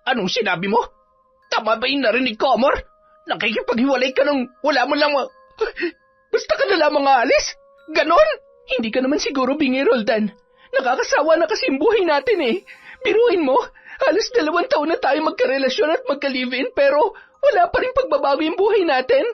Anong sinabi mo? Tama ba yung narinig ko, Amor? Nakikipaghiwalay ka nung wala mo lang... Basta ka na lamang aalis? Ganon? Hindi ka naman siguro bingi, Roldan. Nakakasawa na kasi yung buhay natin eh. Biruin mo, halos 2 taon na tayo magkarelasyon at magka-live-in pero wala pa rin pagbabago yung buhay natin.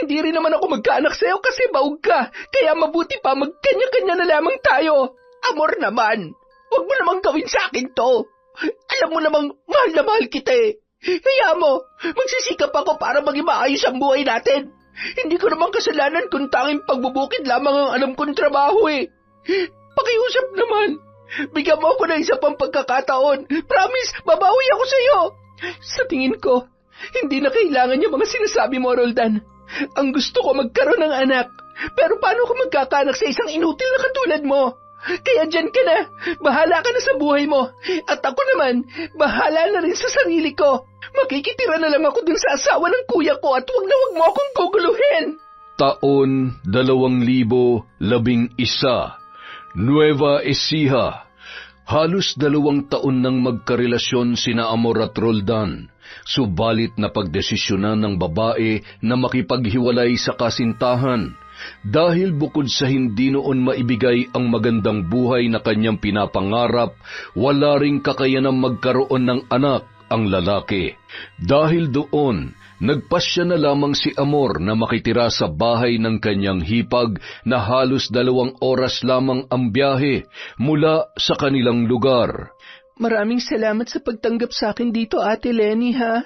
Hindi rin naman ako magkaanak sa'yo kasi baog ka. Kaya mabuti pa magkanya-kanya na lamang tayo. Amor naman, huwag mo namang gawin sa akin to. Alam mo namang mahal na mahal kita eh. Kaya mo, magsisikap ako para maging maayos ang buhay natin. Hindi ko naman kasalanan kung tanging pagbubukid lamang ang alam kong trabaho eh. Pakiusap naman. Bigyan mo ako ng isa pang pagkakataon. Promise, babawi ako sa'yo. Sa tingin ko, hindi na kailangan yung mga sinasabi mo, Roldan. Ang gusto ko magkaroon ng anak. Pero paano ko magkakaanak sa isang inutil na katulad mo? Kaya dyan ka na. Bahala ka na sa buhay mo. At ako naman, bahala na rin sa sarili ko. Makikitira na lang ako dun sa asawa ng kuya ko at wag mo akong guguluhin. Taon 2011, Nueva Ecija. Halos 2 taon nang magkarelasyon sina Amor at Roldan. Subalit napagdesisyonan ng babae na makipaghiwalay sa kasintahan dahil bukod sa hindi noon maibigay ang magandang buhay na kanyang pinapangarap, wala ring kakayanang magkaroon ng anak ang lalaki. Dahil doon, nagpasya na lamang si Amor na makitira sa bahay ng kanyang hipag na halos 2 oras lamang ang biyahe mula sa kanilang lugar. Maraming salamat sa pagtanggap sa akin dito, Ate Lenny, ha?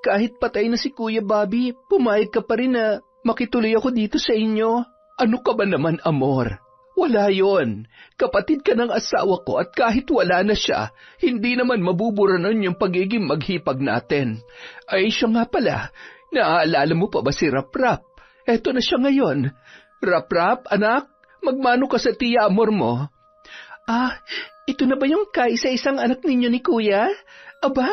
Kahit patay na si Kuya Bobby, pumayag ka pa rin na makituloy ako dito sa inyo. Ano ka ba naman, Amor? Wala yon. Kapatid ka ng asawa ko at kahit wala na siya, hindi naman mabuburanan yung pagiging maghipag natin. Ay, siya nga pala. Naaalala mo pa ba si Rap-Rap? Eto na siya ngayon. Rap-Rap, anak, magmano ka sa tiya Amor mo? Ito na ba yung kaisa-isang anak ninyo ni Kuya? Aba,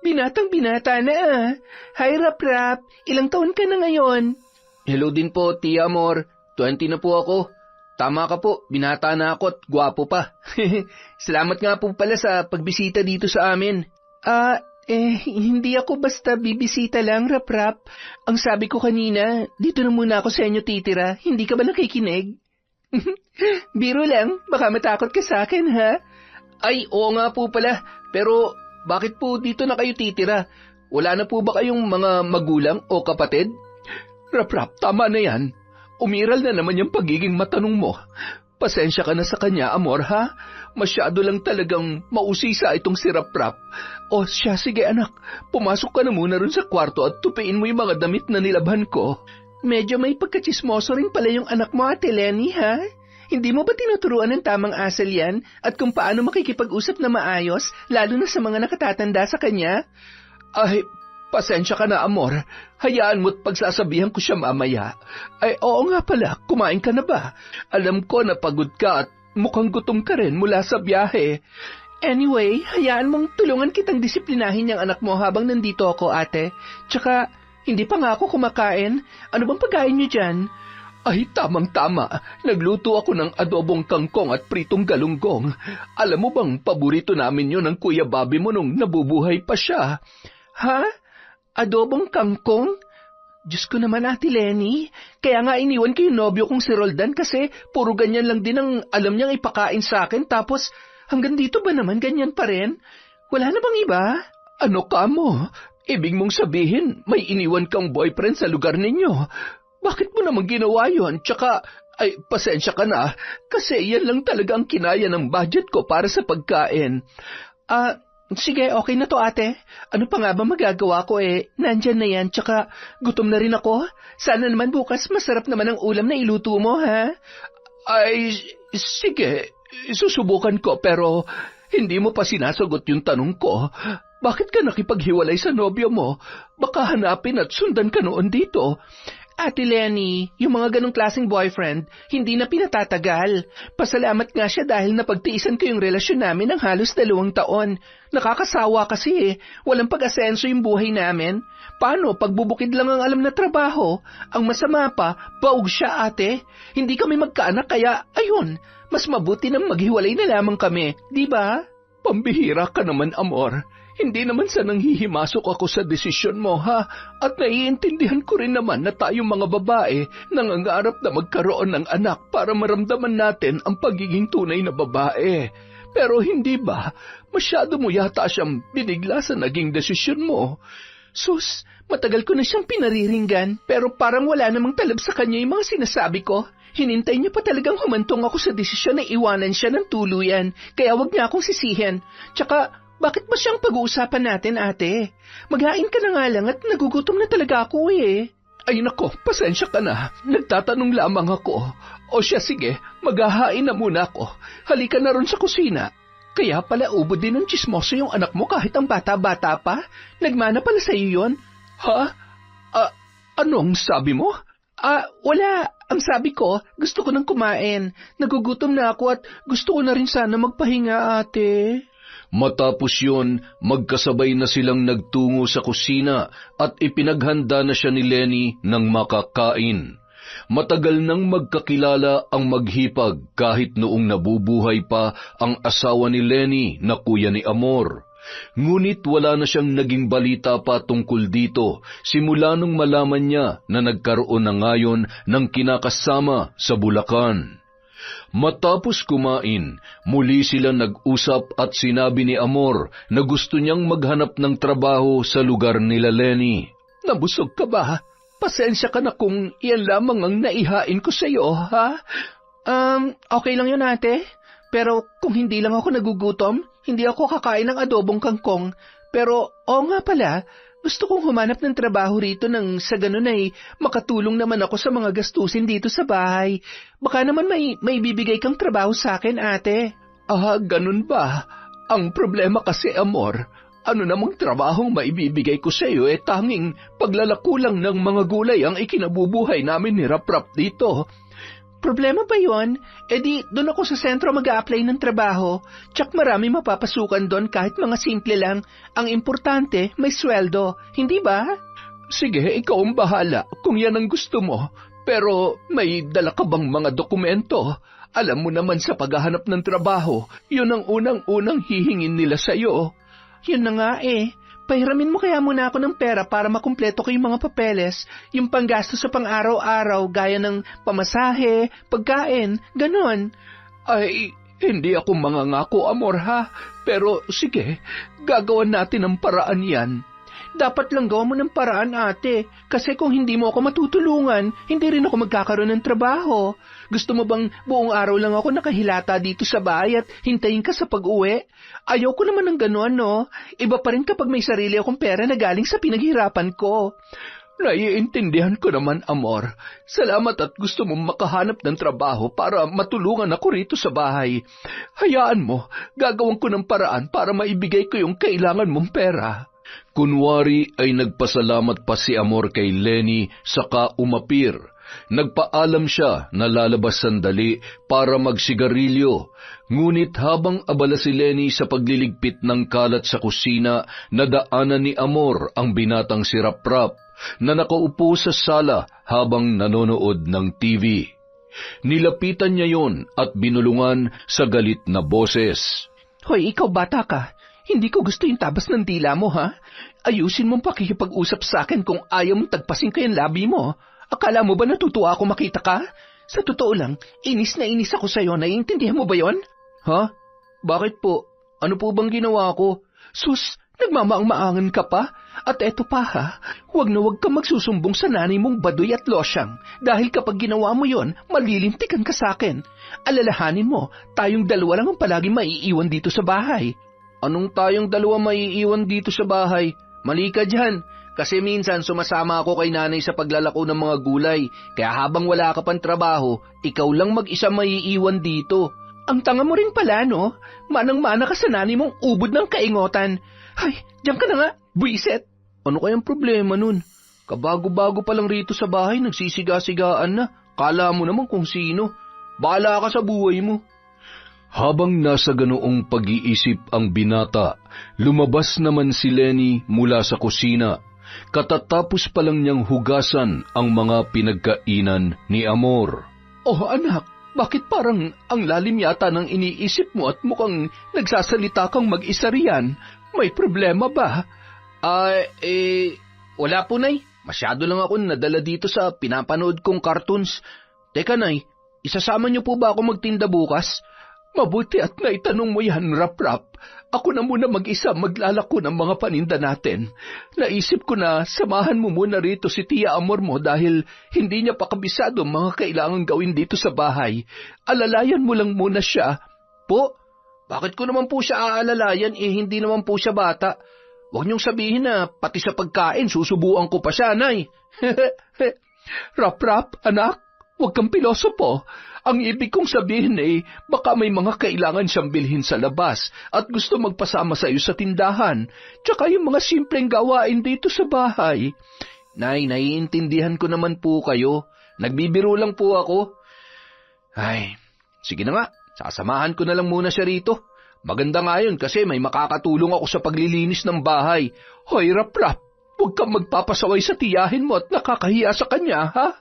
binatang-binata na. Hi, Rap-Rap. Ilang taon ka na ngayon? Hello din po, Tia Amor. 20 na po ako. Tama ka po, binata na ako at gwapo pa. Salamat nga po pala sa pagbisita dito sa amin. Hindi ako basta bibisita lang, Rap-Rap. Ang sabi ko kanina, dito na muna ako sa inyo titira. Hindi ka ba nakikinig? Biro lang, baka matakot ka sa akin, ha? Ay, oo nga po pala. Pero bakit po dito na kayo titira? Wala na po ba kayong mga magulang o kapatid? Rap-Rap, tama na yan. Umiral na naman yung pagiging matanong mo. Pasensya ka na sa kanya, Amor, ha? Masyado lang talagang mausisa itong si Rap-Rap. O siya, sige anak, pumasok ka na muna rin sa kwarto at tupiin mo yung mga damit na nilabhan ko. Medyo may pagkachismoso rin pala yung anak mo, Ate Lenny, ha? Hindi mo ba tinuturuan ng tamang asal yan at kung paano makikipag-usap na maayos, lalo na sa mga nakatatanda sa kanya? Ay, pasensya ka na, Amor. Hayaan mo't pagsasabihan ko siya mamaya. Ay, oo nga pala, kumain ka na ba? Alam ko na pagod ka at mukhang gutom ka rin mula sa biyahe. Anyway, hayaan mong tulungan kitang disiplinahin yung anak mo habang nandito ako, ate. Tsaka, hindi pa nga ako kumakain. Ano bang pagkain niyo dyan? Ay, tamang-tama. Nagluto ako ng adobong kangkong at pritong galunggong. Alam mo bang paborito namin yun ng Kuya Bobby mo nung nabubuhay pa siya? Ha? Adobong kangkong? Diyos ko naman, Ate Lenny. Kaya nga iniwan ko yung nobyo kong si Roldan kasi puro ganyan lang din ang alam niyang ipakain sa akin tapos hanggang dito ba naman ganyan pa rin? Wala na bang iba? Ano ka mo? Ibig mong sabihin may iniwan kang boyfriend sa lugar ninyo. Bakit mo naman ginawa yun? Tsaka, ay, pasensya ka na, kasi yan lang talaga ang kinaya ng budget ko para sa pagkain. Sige, okay na to, ate. Ano pa nga ba magagawa ko nandyan na yan, tsaka gutom na rin ako. Sana naman bukas masarap naman ang ulam na iluto mo, ha? Ay, sige, susubukan ko, pero hindi mo pa sinasagot yung tanong ko. Bakit ka nakipaghiwalay sa nobyo mo? Baka hanapin at sundan ka noon dito. Ate Lenny, yung mga ganong klaseng boyfriend, hindi na pinatatagal. Pasalamat nga siya dahil napagtiisan ko yung relasyon namin ng halos 2 taon. Nakakasawa kasi walang pag-asenso yung buhay namin. Paano, pagbubukid lang ang alam na trabaho? Ang masama pa, baog siya ate. Hindi kami magkaanak kaya, ayun, mas mabuti nang maghiwalay na lamang kami, di ba? Pambihira ka naman, Amor. Hindi naman sa nanghihimasok ako sa desisyon mo, ha? At naiintindihan ko rin naman na tayong mga babae nangangarap na magkaroon ng anak para maramdaman natin ang pagiging tunay na babae. Pero hindi ba, masyado mo yata siyang binigla sa naging desisyon mo. Sus, matagal ko na siyang pinariringgan, pero parang wala namang talab sa kanya yung mga sinasabi ko. Hinintay niya pa talagang humantong ako sa desisyon na iwanan siya ng tuluyan, kaya wag niya akong sisihin. Tsaka, bakit ba siyang pag-uusapan natin, ate? Maghain ka na nga lang at nagugutom na talaga ako eh. Ay nako, pasensya ka na. Nagtatanong lamang ako. O siya, sige, maghahain na muna ako. Halika na ron sa kusina. Kaya pala ubod din ng chismoso yung anak mo kahit ang bata-bata pa? Nagmana pala sa iyo yun? Ha? Anong sabi mo? Wala. Ang sabi ko, gusto ko nang kumain. Nagugutom na ako at gusto ko na rin sana magpahinga, ate. Matapos yun, magkasabay na silang nagtungo sa kusina at ipinaghanda na siya ni Lenny ng makakain. Matagal nang magkakilala ang maghipag kahit noong nabubuhay pa ang asawa ni Lenny na kuya ni Amor. Ngunit wala na siyang naging balita pa tungkol dito simula nung malaman niya na nagkaroon na ngayon ng kinakasama sa Bulacan. Matapos kumain, muli sila nag-usap at sinabi ni Amor na gusto niyang maghanap ng trabaho sa lugar nila Lenny. Nabusog ka ba? Pasensya ka na kung iyan lamang ang naihain ko sa iyo, ha? Okay lang yun, ate. Pero kung hindi lang ako nagugutom, hindi ako kakain ng adobong kangkong. Pero, nga pala, gusto kong humanap ng trabaho rito nang sa ganun ay makatulong naman ako sa mga gastusin dito sa bahay. Baka naman may bibigay kang trabaho sa akin, ate. Ganun ba? Ang problema kasi, Amor, ano namang trabahong maibibigay ko sa iyo tanging paglalako lang ng mga gulay ang ikinabubuhay namin ni Raprap dito. Problema ba yun? Di doon ako sa sentro mag-a-apply ng trabaho. Tsak marami mapapasukan doon kahit mga simple lang. Ang importante, may sweldo. Hindi ba? Sige, ikaw ang bahala kung yan ang gusto mo. Pero may dala ka bang mga dokumento? Alam mo naman sa paghahanap ng trabaho, yun ang unang-unang hihingin nila sa'yo. Yun na nga Pahiramin mo kaya muna ako ng pera para makumpleto ko yung mga papeles, yung panggasto sa pang-araw-araw gaya ng pamasahe, pagkain, ganon. Ay, hindi ako mangangako, Amor, ha? Pero sige, gagawan natin ang paraan yan. Dapat lang gawa mo ng paraan, ate. Kasi kung hindi mo ako matutulungan, hindi rin ako magkakaroon ng trabaho. Gusto mo bang buong araw lang ako nakahilata dito sa bahay at hintayin ka sa pag-uwi? Ayaw ko naman ng gano'n, no? Iba pa rin kapag may sarili akong pera na galing sa pinaghirapan ko. Naiintindihan ko naman, Amor. Salamat at gusto mong makahanap ng trabaho para matulungan ako rito sa bahay. Hayaan mo, gagawin ko ng paraan para maibigay ko yung kailangan mong pera. Kunwari ay nagpasalamat pa si Amor kay Lenny saka umapir. Nagpaalam siya na lalabas sandali para magsigarilyo. Ngunit habang abala si Lenny sa pagliligpit ng kalat sa kusina, nadaanan ni Amor ang binatang si Raprap na nakaupo sa sala habang nanonood ng TV. Nilapitan niya yon at binulungan sa galit na boses. Hoy, ikaw bata ka. Hindi ko gusto yung tabas ng dila mo, ha? Ayusin mong pakikipag-usap sa akin kung ayaw mong tagpasin ko yung labi mo. Akala mo ba natutuwa ako makita ka? Sa totoo lang, inis na inis ako sa'yo. Naiintindihan mo ba yon? Ha? Bakit po? Ano po bang ginawa ko? Sus, nagmamaang-maangan ka pa? At eto pa ha, huwag na huwag kang magsusumbong sa nanay mong Baduy at Losyang. Dahil kapag ginawa mo yon, malilintikan ka sa akin. Alalahanin mo, tayong dalawa lang ang palagi maiiwan dito sa bahay. Anong tayong dalawa maiiwan dito sa bahay? Mali ka dyan. Kasi minsan sumasama ako kay nanay sa paglalako ng mga gulay. Kaya habang wala ka pang trabaho, ikaw lang mag-isa maiiwan dito. Ang tanga mo rin pala, no? Manang-mana ka sa nanay mong ubod ng kaingotan. Ay, diyan ka na nga, buiset. Ano kayang problema nun? Kabago-bago pa lang rito sa bahay, nagsisiga-sigaan na. Kala mo naman kung sino. Bahala ka sa buhay mo. Habang nasa ganoong pag-iisip ang binata, lumabas naman si Lenny mula sa kusina. Katatapos pa lang niyang hugasan ang mga pinagkainan ni Amor. Oh anak, Bakit parang ang lalim yata ng iniisip mo at mukhang nagsasalita kang mag-isa riyan? May problema ba? Wala po, Nay. Masyado lang ako nadala dito sa pinapanood kong cartoons. Teka, Nay, isasama niyo po ba ako magtinda bukas? Mabuti at naitanong mo yan, Rap-Rap. Ako na muna mag-isa maglalako ng mga paninda natin. Naisip ko na samahan mo muna rito si Tia Amor mo dahil hindi niya pa kabisado mga kailangang gawin dito sa bahay. Alalayan mo lang muna siya. Po, bakit ko naman po siya aalalayan hindi naman po siya bata? Huwag niyong sabihin na pati sa pagkain susubuan ko pa siya, Nay. Rap-Rap, anak, huwag kang pilosopo. Ang ibig kong sabihin baka may mga kailangan siyang bilhin sa labas at gusto magpasama sa iyo sa tindahan. Tsaka yung mga simpleng gawain dito sa bahay. Nay, naiintindihan ko naman po kayo. Nagbibiro lang po ako. Ay, sige na nga, sasamahan ko na lang muna siya rito. Maganda nga yun kasi may makakatulong ako sa paglilinis ng bahay. Hoy, Rap-Rap, huwag kang magpapasaway sa tiyahin mo at nakakahiya sa kanya, ha?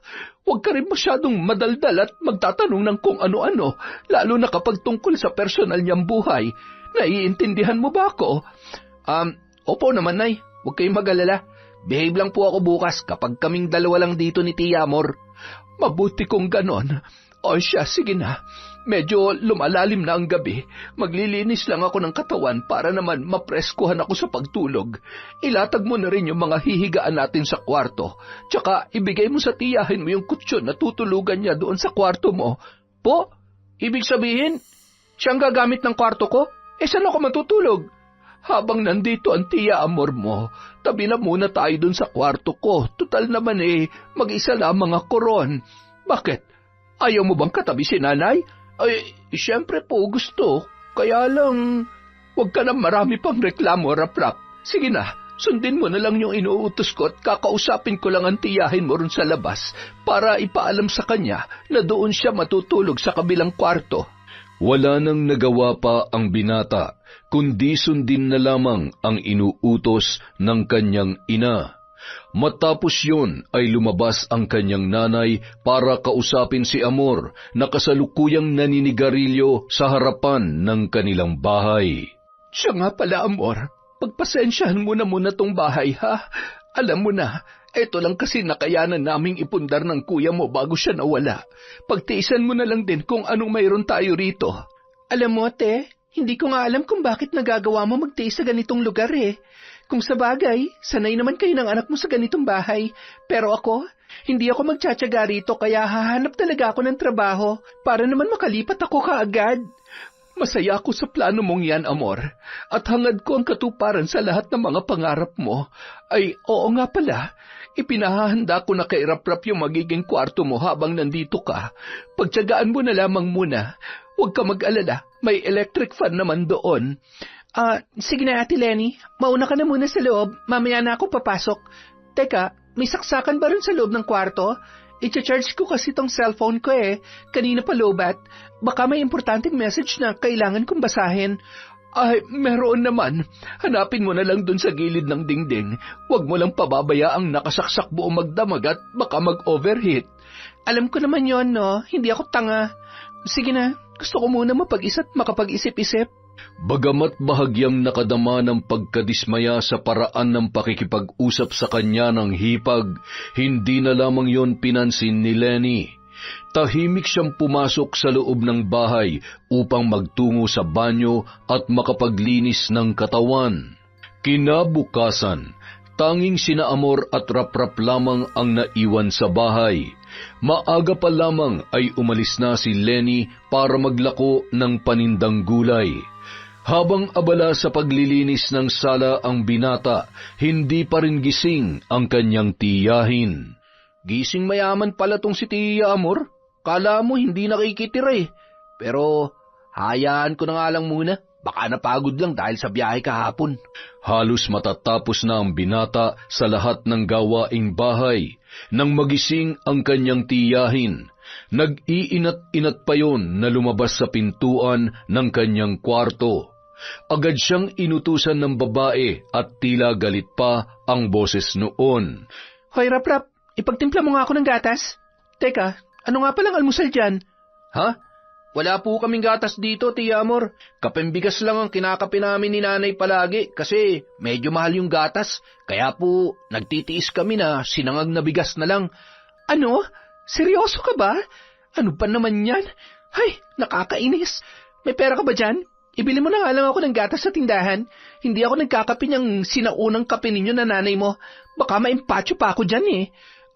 Huwag ka rin masyadong madaldal at magtatanong ng kung ano-ano, lalo na kapag tungkol sa personal niyang buhay. Naiintindihan mo ba ako? Opo naman, Nay. Huwag kayong mag-alala. Behave lang po ako bukas kapag kaming dalawa lang dito ni Tia Amor. Mabuti kung ganon. O siya, sige na. Medyo lumalalim na ang gabi. Maglilinis lang ako ng katawan para naman mapreskuhan ako sa pagtulog. Ilatag mo na rin yung mga hihigaan natin sa kwarto. Tsaka ibigay mo sa tiyahin mo yung kutsyon na tutulugan niya doon sa kwarto mo. Po, ibig sabihin, siyang gagamit ng kwarto ko? Saan ako matutulog? Habang nandito ang Tia Amor mo, tabi na muna tayo doon sa kwarto ko. Tutal naman mag-isa lamang ako ron. Bakit? Ayaw mo bang katabi si Nanay? Ay, siyempre po gusto. Kaya lang, huwag ka na marami pang reklamo, Rap-Rap. Sige na, sundin mo na lang yung inuutos ko at kakausapin ko lang ang tiyahin mo ron sa labas para ipaalam sa kanya na doon siya matutulog sa kabilang kwarto. Wala nang nagawa pa ang binata, kundi sundin na lamang ang inuutos ng kanyang ina. Matapos yun ay lumabas ang kanyang nanay para kausapin si Amor na kasalukuyang naninigarilyo sa harapan ng kanilang bahay. Siya nga pala, Amor. Pagpasensyahan mo na muna tong bahay, ha? Alam mo na, eto lang kasi nakayanan naming ipundar ng kuya mo bago siya nawala. Pagtiisan mo na lang din kung anong mayroon tayo rito. Alam mo, te, hindi ko nga alam kung bakit nagagawa mo magtiis sa ganitong lugar Kung sa bagay, sanay naman kayo ng anak mo sa ganitong bahay. Pero ako, hindi ako magtsatsaga rito kaya hahanap talaga ako ng trabaho para naman makalipat ako kaagad. Masaya ako sa plano mong yan, Amor. At hangad ko ang katuparan sa lahat ng mga pangarap mo. Ay, oo nga pala. Ipinahahanda ko na kay Rap-Rap yung magiging kwarto mo habang nandito ka. Pagtsagaan mo na lamang muna. Huwag ka mag-alala. May electric fan naman doon. Sige na, Ate Lenny. Mauna ka na muna sa loob. Mamaya na ako papasok. Teka, may saksakan ba rin sa loob ng kwarto? I-charge ko kasi tong cellphone ko Kanina pa lobat. Baka may importanteng message na kailangan kong basahin. Ay, meron naman. Hanapin mo na lang dun sa gilid ng dingding. Huwag mo lang pababayaang nakasaksak buong magdamag at baka mag-overheat. Alam ko naman yon, no? Hindi ako tanga. Sige na, gusto ko muna mapag-isip at makapag-isip-isip. Bagamat bahagyang nakadama ng pagkadismaya sa paraan ng pakikipag-usap sa kanya ng hipag, hindi na lamang yon pinansin ni Lenny. Tahimik siyang pumasok sa loob ng bahay upang magtungo sa banyo at makapaglinis ng katawan. Kinabukasan, tanging sina Amor at Rap-Rap lamang ang naiwan sa bahay. Maaga pa lamang ay umalis na si Lenny para maglako ng panindang gulay. Habang abala sa paglilinis ng sala ang binata, hindi pa rin gising ang kanyang tiyahin. Gising mayaman pala tong si Tia Amor. Kala mo hindi nakikitira Pero hayaan ko na nga lang muna. Baka napagod lang dahil sa biyahe kahapon. Halos matatapos na ang binata sa lahat ng gawaing bahay nang magising ang kanyang tiyahin. Nag-iinat-inat pa yon na lumabas sa pintuan ng kanyang kwarto. Agad siyang inutusan ng babae at tila galit pa ang boses noon. Hoy, Rap-Rap, ipagtimpla mo nga ako ng gatas. Teka, ano nga palang almusal dyan? Ha? Wala po kaming gatas dito, Tia Amor. Kapembigas lang ang kinakape namin ni nanay palagi kasi medyo mahal yung gatas. Kaya po, nagtitiis kami na sinangag na bigas na lang. Ano? Seryoso ka ba? Ano pa naman yan? Ay, nakakainis. May pera ka ba dyan? Ibili mo na nga lang ako ng gatas sa tindahan. Hindi ako nagkakape niyang sinaunang kape ninyo na nanay mo. Baka maimpatyo pa ako dyan eh.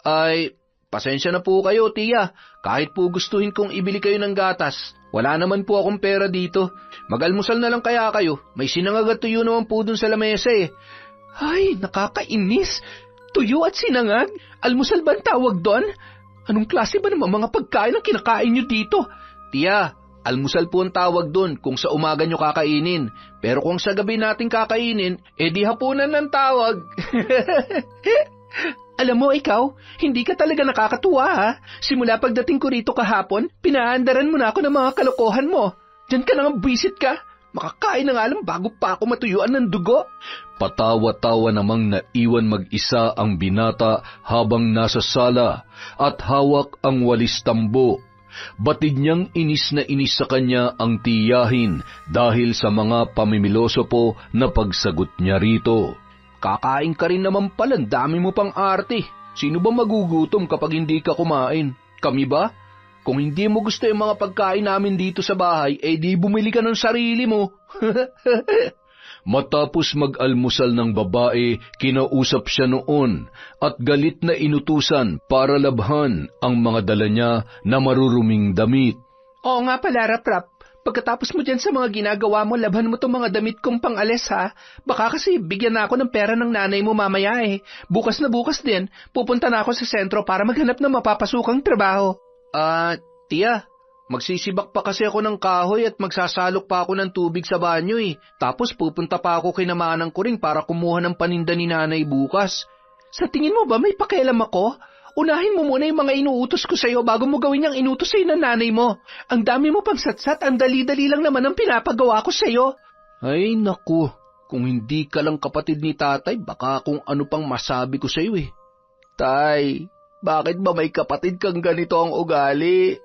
Ay, pasensya na po kayo, Tia. Kahit po gustuhin kong ibili kayo ng gatas, wala naman po akong pera dito. Mag-almusal na lang kaya kayo. May sinangag at tuyo naman po dun sa lamesa eh. Ay, nakakainis. Tuyo at sinangag? Almusal ba ang tawag doon? Anong klase ba naman mga pagkain ang kinakain nyo dito? Tia, almusal po ang tawag doon kung sa umaga nyo kakainin. Pero kung sa gabi natin kakainin, di hapunan ng tawag. Alam mo ikaw, hindi ka talaga nakakatuwa ha. Simula pagdating ko rito kahapon, pinaandaran mo na ako ng mga kalokohan mo. Diyan ka nang bisit ka. Makakain na nga lang bago pa ako matuyuan ng dugo. Patawa-tawa namang naiwan mag-isa ang binata habang nasa sala at hawak ang walis tambo. Batid niyang inis na inis sa kanya ang tiyahin dahil sa mga pamimiloso po na pagsagot niya rito. Kakain ka rin naman pala, dami mo pang arte. Sino ba magugutom kapag hindi ka kumain? Kami ba? Kung hindi mo gusto yung mga pagkain namin dito sa bahay, di bumili ka ng sarili mo. Matapos mag-almusal ng babae, kinausap siya noon at galit na inutusan para labhan ang mga dala niya na maruruming damit. Oo nga pala, Rap-Rap. Pagkatapos mo dyan sa mga ginagawa mo, labhan mo tong mga damit kong pang-alis ha. Baka kasi bigyan na ako ng pera ng nanay mo mamaya eh. Bukas na bukas din, pupunta na ako sa sentro para maghanap ng mapapasukang trabaho. Tia, magsisibak pa kasi ako ng kahoy at magsasalok pa ako ng tubig sa banyo eh. Tapos pupunta pa ako kay namanang ko rin para kumuha ng paninda ni nanay bukas. Sa tingin mo ba may pakialam ako? Unahin mo muna yung mga inuutos ko sa'yo bago mo gawin yung inutos sa'yo ng nanay mo. Ang dami mo pang satsat, ang dali-dali lang naman ang pinapagawa ko sa'yo. Ay naku, kung hindi ka lang kapatid ni tatay, baka kung ano pang masabi ko sa'yo eh. Tay, bakit ba may kapatid kang ganito ang ugali?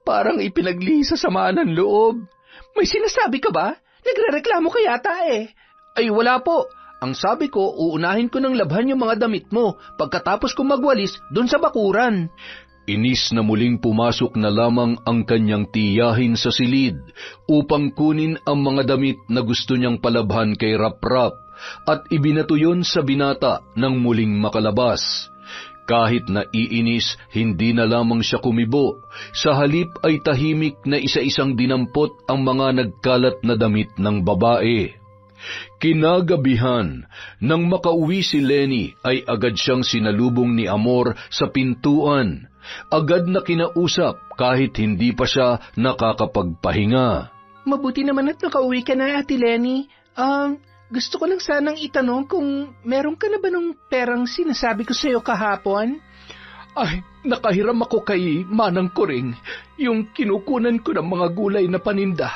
Parang ipinaglisa sama ng loob. May sinasabi ka ba? Nagrereklamo ka yata eh. Ay wala po. Ang sabi ko, uunahin ko ng labhan yung mga damit mo pagkatapos kong magwalis doon sa bakuran. Inis na muling pumasok na lamang ang kanyang tiyahin sa silid upang kunin ang mga damit na gusto niyang palabhan kay Rap-Rap at ibinato yun sa binata nang muling makalabas. Kahit na iinis, hindi na lamang siya kumibo. Sa halip ay tahimik na isa-isang dinampot ang mga nagkalat na damit ng babae. Kinagabihan, nang makauwi si Lenny ay agad siyang sinalubong ni Amor sa pintuan. Agad na kinausap kahit hindi pa siya nakakapagpahinga. Mabuti naman at nakauwi ka na, Ate Lenny. Gusto ko lang sanang itanong kung meron ka na ba ng perang sinasabi ko sa'yo kahapon? Ay, nakahiram ako kay Manang Kuring, yung kinukunan ko ng mga gulay na paninda.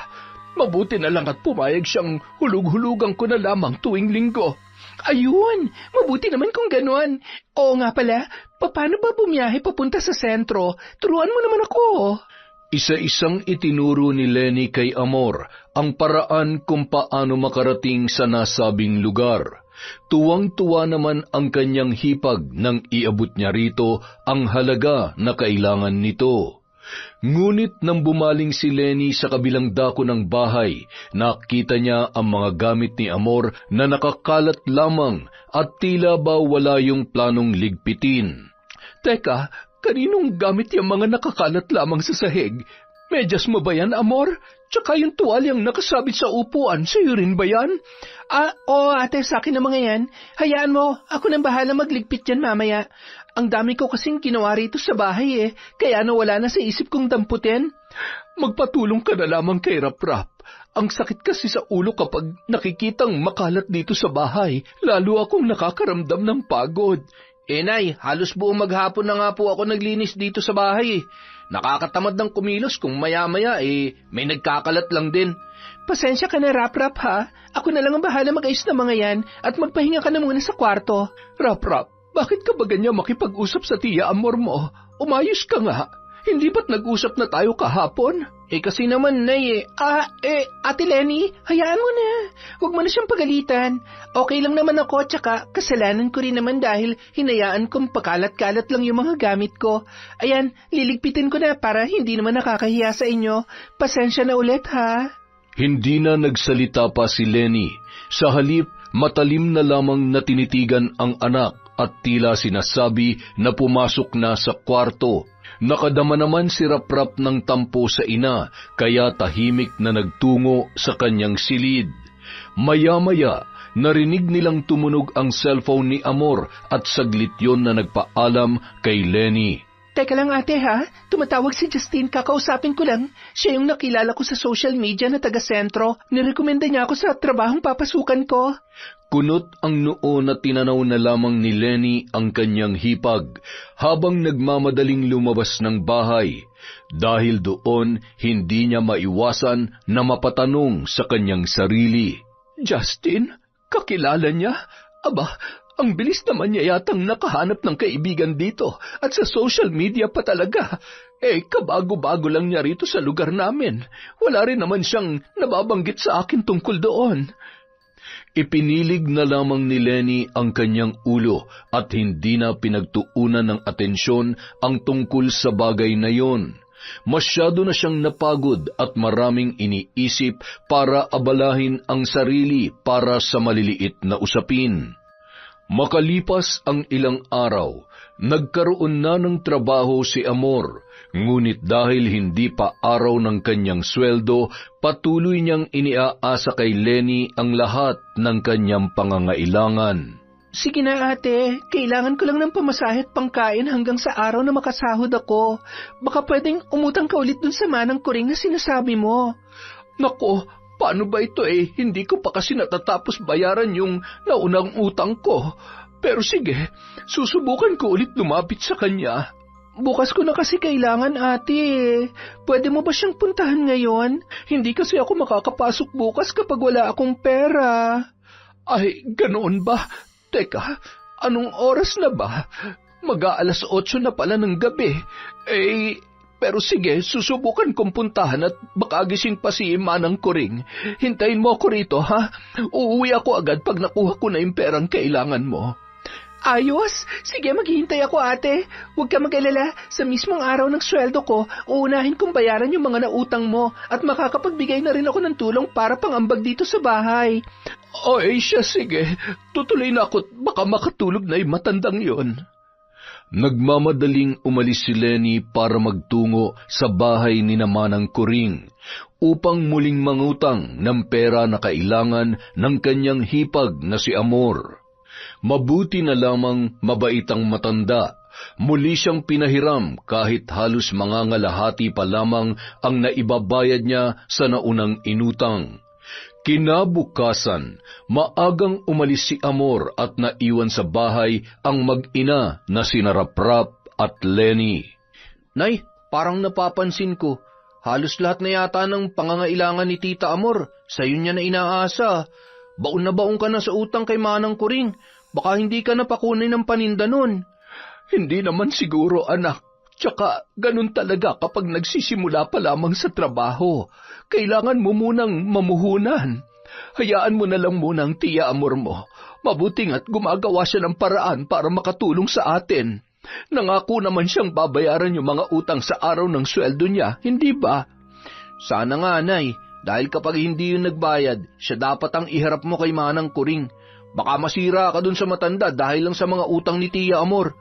Mabuti na lang at pumayag siyang hulug-hulugan ko na lamang tuwing linggo. Ayun, mabuti naman kung ganon. Oo nga pala, paano ba bumiyahe papunta sa sentro? Turuan mo naman ako. Isa-isang itinuro ni Lenny kay Amor ang paraan kung paano makarating sa nasabing lugar. Tuwang-tuwa naman ang kanyang hipag nang iabot niya rito ang halaga na kailangan nito. Ngunit nang bumaling si Lenny sa kabilang dako ng bahay, nakita niya ang mga gamit ni Amor na nakakalat lamang at tila ba wala yung planong ligpitin. Teka, kaninong gamit yung mga nakakalat lamang sa sahig? Medyas mo ba yan, Amor? Tsaka yung tuwalyang nakasabit sa upuan, sa'yo rin ba yan? Oo ate, sa akin na mga yan. Hayaan mo, ako nang bahala magligpit yan mamaya. Ang dami ko kasing ginawa rito sa bahay kaya nawala na sa isip kong damputin. Magpatulong ka na lamang kay Rap-Rap. Ang sakit kasi sa ulo kapag nakikitang makalat dito sa bahay, lalo akong nakakaramdam ng pagod. Nay, halos buong maghapon na nga po ako naglinis dito sa bahay. Nakakatamad ng kumilos kung maya-maya may nagkakalat lang din. Pasensya ka na, Rap-Rap ha. Ako na lang ang bahala mag-ayos ng mga yan at magpahinga ka na muna sa kwarto. Rap-Rap, bakit ka ba ganyan makipag-usap sa tiya Amor mo? Umayos ka nga. Hindi ba't nag-usap na tayo kahapon? Kasi naman, Nay Ate Lenny, hayaan mo na. Huwag mo na siyang pagalitan. Okay lang naman ako, tsaka kasalanan ko rin naman dahil hinayaan kong pakalat-kalat lang yung mga gamit ko. Ayan, liligpitin ko na para hindi naman nakakahiya sa inyo. Pasensya na ulit, ha? Hindi na nagsalita pa si Lenny. Sa halip, matalim na lamang na tinitigan ang anak at tila sinasabi na pumasok na sa kwarto. Nakadama naman si Raprap ng tampo sa ina, kaya tahimik na nagtungo sa kanyang silid. Maya-maya, narinig nilang tumunog ang cellphone ni Amor at saglit yon na nagpaalam kay Lenny. Teka lang ate ha, tumatawag si Justine, kakausapin ko lang. Siya yung nakilala ko sa social media na taga-sentro. Nirekomenda niya ako sa trabahong papasukan ko. Kunot ang noo na tinanaw na lamang ni Lenny ang kanyang hipag habang nagmamadaling lumabas ng bahay. Dahil doon, hindi niya maiwasan na mapatanong sa kanyang sarili. Justin? Kakilala niya? Aba, ang bilis naman niya yatang nakahanap ng kaibigan dito at sa social media pa talaga. Kabago-bago lang niya rito sa lugar namin. Wala rin naman siyang nababanggit sa akin tungkol doon. Ipinilig na lamang ni Lenny ang kanyang ulo at hindi na pinagtuunan ng atensyon ang tungkol sa bagay na yon. Masyado na siyang napagod at maraming iniisip para abalahin ang sarili para sa maliliit na usapin. Makalipas ang ilang araw, nagkaroon na ng trabaho si Amor, ngunit dahil hindi pa araw ng kanyang sweldo, patuloy niyang iniaasa kay Lenny ang lahat ng kanyang pangangailangan. Sige na ate, kailangan ko lang ng pamasahe at pangkain hanggang sa araw na makasahod ako. Baka pwedeng umutang ka ulit dun sa manang kuring na sinasabi mo. Nako, paano ba ito Hindi ko pa kasi natatapos bayaran yung naunang utang ko. Pero sige, susubukan ko ulit lumapit sa kanya. Bukas ko na kasi kailangan ate. Pwede mo ba siyang puntahan ngayon? Hindi kasi ako makakapasok bukas kapag wala akong pera. Ay, ganoon ba? Teka, anong oras na ba? Mag-aalas 8 na pala ng gabi. Pero sige, susubukan kong puntahan at baka gising pa si Manang Kuring. Hintayin mo ako rito, ha? Uuwi ako agad pag nakuha ko na yung perang kailangan mo. Ayos! Sige, maghihintay ako ate. Huwag ka mag-alala. Sa mismong araw ng sweldo ko, uunahin kong bayaran yung mga nautang mo at makakapagbigay na rin ako ng tulong para pangambag dito sa bahay. Siya, sige. Tutuloy na ako at baka makatulog na yung matandang yon. Nagmamadaling umalis si Lenny para magtungo sa bahay ni Manang Kuring upang muling mangutang ng pera na kailangan ng kanyang hipag na si Amor. Mabuti na lamang mabait ang matanda. Muli siyang pinahiram kahit halos mangangalahati pa lamang ang naibabayad niya sa naunang inutang. Kinabukasan, maagang umalis si Amor at naiwan sa bahay ang mag-ina na sina Raprap at Lenny. Nay, parang napapansin ko, halos lahat na yata ng pangangailangan ni Tita Amor, sa'yo niya na inaasa. Baon na baon ka na sa utang kay Manang Kuring. Baka hindi ka napakunin ng paninda nun. Hindi naman siguro, anak. Tsaka, ganun talaga kapag nagsisimula pa lamang sa trabaho. Kailangan mo munang mamuhunan. Hayaan mo na lang muna ang Tia Amor mo. Mabuting at gumagawa siya ng paraan para makatulong sa atin. Nangako naman siyang babayaran yung mga utang sa araw ng sweldo niya, hindi ba? Sana nga, Nay. Dahil kapag hindi yung nagbayad, siya dapat ang iharap mo kay Manang Kuring. Baka masira ka dun sa matanda dahil lang sa mga utang ni Tia Amor.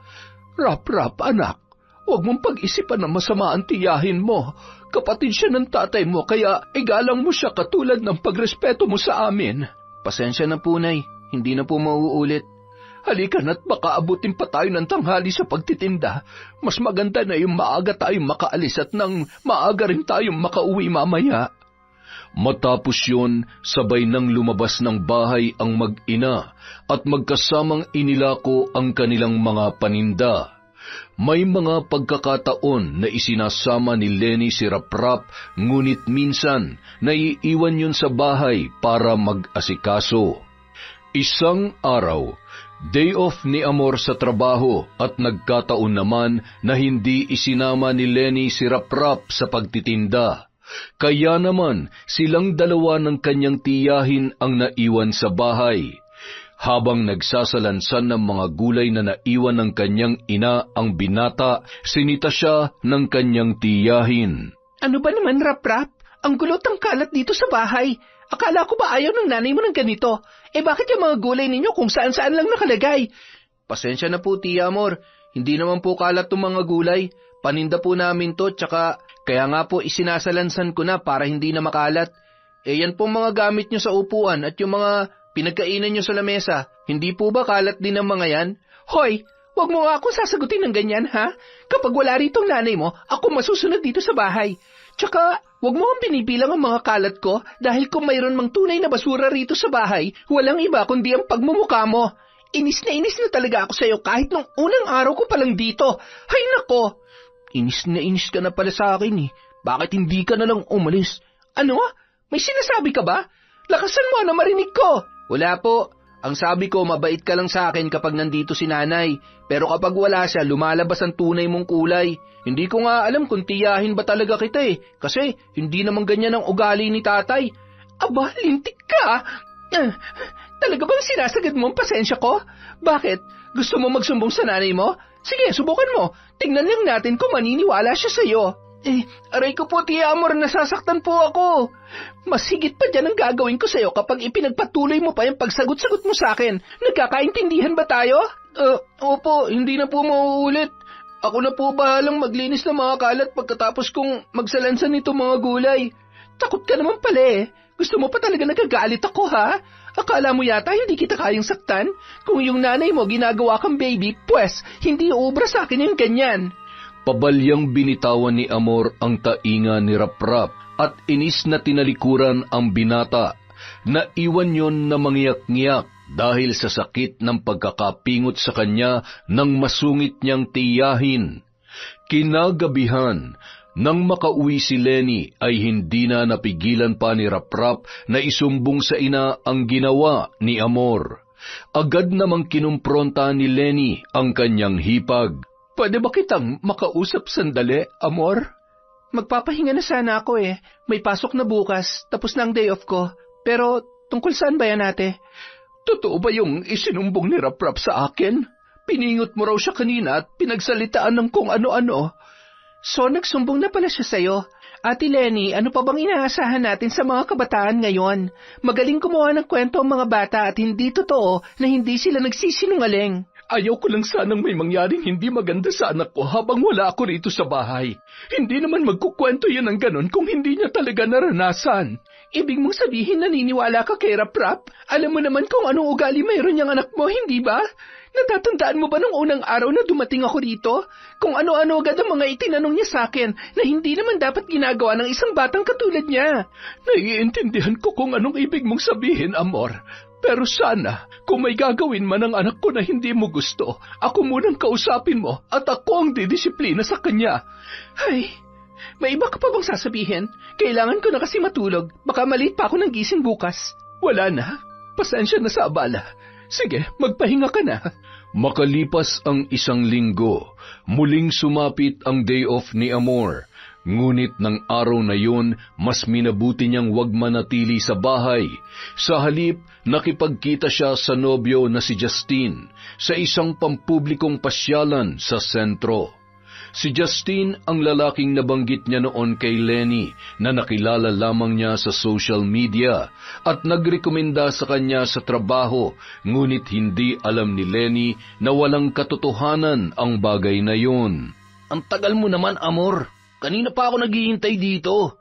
Rap, anak. Huwag mong pag-isipan na masama ang tiyahin mo. Kapatid siya ng tatay mo, kaya igalang mo siya katulad ng pagrespeto mo sa amin. Pasensya na po, Nay. Hindi na po mauulit. Halika na't baka abutin pa tayo ng tanghali sa pagtitinda. Mas maganda na yung maaga tayong makaalis at nang maaga rin tayong makauwi mamaya. Matapos yun, sabay nang lumabas ng bahay ang mag-ina at magkasamang inilako ang kanilang mga paninda. May mga pagkakataon na isinasama ni Lenny si Raprap, ngunit minsan naiiwan yun sa bahay para mag-asikaso. Isang araw, day off ni Amor sa trabaho at nagkataon naman na hindi isinama ni Lenny si Raprap sa pagtitinda. Kaya naman silang dalawa ng kanyang tiyahin ang naiwan sa bahay. Habang nagsasalansan ng mga gulay na naiwan ng kanyang ina ang binata, sinita siya ng kanyang tiyahin. Ano ba naman, Rap-Rap? Ang gulot ang kalat dito sa bahay. Akala ko ba ayaw ng nanay mo ng ganito? Bakit yung mga gulay ninyo kung saan-saan lang nakalagay? Pasensya na po, Tia Amor. Hindi naman po kalat tong mga gulay. Paninda po namin to, tsaka kaya nga po isinasalansan ko na para hindi na makalat. Yan pong mga gamit nyo sa upuan at yung mga pinagkainan nyo sa lamesa. Hindi po ba kalat din ang mga yan? Hoy, wag mo nga akong sasagutin ng ganyan, ha? Kapag wala ritong nanay mo, ako masusunod dito sa bahay. Tsaka, wag mo akong binibilang ang mga kalat ko dahil kung mayroon mang tunay na basura rito sa bahay, walang iba kundi ang pagmumukha mo. Inis na talaga ako sa'yo kahit nung unang araw ko palang dito. Hay nako! Inis ka na pala sa akin eh. Bakit hindi ka na lang umalis? Ano? May sinasabi ka ba? Lakasan mo na marinig ko. Wala po. Ang sabi ko, mabait ka lang sa akin kapag nandito si nanay. Pero kapag wala siya, lumalabas ang tunay mong kulay. Hindi ko nga alam kung tiyahin ba talaga kita eh. Kasi hindi naman ganyan ang ugali ni tatay. Aba, lintik ka. Talaga bang sinasagad mo ang pasensya ko? Bakit? Gusto mo magsumbong sa nanay mo? Sige, subukan mo. Tingnan lang natin kung maniniwala siya sa'yo. Aray ko po, Tia Amor, nasasaktan po ako. Mas higit pa dyan ang gagawin ko sa'yo kapag ipinagpatuloy mo pa yung pagsagot-sagot mo sa akin. Nagkakaintindihan ba tayo? Opo, hindi na po mauulit. Ako na po bahalang maglinis ng mga kalat pagkatapos kong magsalansan nito mga gulay. Takot ka naman pala eh. Gusto mo pa talaga nagagalit ako, ha? Akala mo yata hindi kita kayang saktan? Kung yung nanay mo ginagawa kang baby, pues, hindi uubra sa akin yung ganyan. Pabalyang binitawan ni Amor ang tainga ni Rap-Rap at inis na tinalikuran ang binata. Naiwan yon na mangyak-ngyak dahil sa sakit ng pagkakapingot sa kanya ng masungit niyang tiyahin. Kinagabihan, nang makauwi si Lenny ay hindi na napigilan pa ni Rap-Rap na isumbong sa ina ang ginawa ni Amor. Agad namang kinumpronta ni Lenny ang kanyang hipag. Pwede ba kitang makausap sandali, Amor? Magpapahinga na sana ako eh. May pasok na bukas, tapos na ang day off ko. Pero tungkol saan ba yan, ate? Totoo ba yung isinumbong ni Rap-Rap sa akin? Piningot mo raw siya kanina at pinagsalitaan ng kung ano-ano. So, nagsumbong na pala siya sa'yo. Ate Lenny, ano pa bang inaasahan natin sa mga kabataan ngayon? Magaling gumawa ng kwento ang mga bata at hindi totoo na hindi sila nagsisinungaling. Ayaw ko lang sanang may mangyaring hindi maganda sa anak ko habang wala ako rito sa bahay. Hindi naman magkukwento yan ng ganon kung hindi niya talaga naranasan. Ibig mong sabihin naniniwala ka kay Rap-Rap? Alam mo naman kung anong ugali mayroon niyang anak mo, hindi ba? Natatandaan mo ba nung unang araw na dumating ako rito? Kung ano-ano agad ang mga itinanong niya sa akin na hindi naman dapat ginagawa ng isang batang katulad niya. Naiintindihan ko kung anong ibig mong sabihin, Amor. Pero sana, kung may gagawin man ang anak ko na hindi mo gusto, ako munang kausapin mo at ako ang didisiplina sa kanya. Ay, may iba ka pa bang sasabihin? Kailangan ko na kasi matulog. Baka maliit pa ako ng gising bukas. Wala na. Pasensya na sa abala. Sige, magpahinga ka na. Makalipas ang isang linggo, muling sumapit ang day off ni Amor. Ngunit ng araw na yun, mas minabuti niyang wag manatili sa bahay. Sa halip, nakipagkita siya sa nobyo na si Justine sa isang pampublikong pasyalan sa sentro. Si Justine ang lalaking nabanggit niya noon kay Lenny na nakilala lamang niya sa social media at nagrekomenda sa kanya sa trabaho, ngunit hindi alam ni Lenny na walang katotohanan ang bagay na yun. Ang tagal mo naman, Amor. Kanina pa ako naghihintay dito.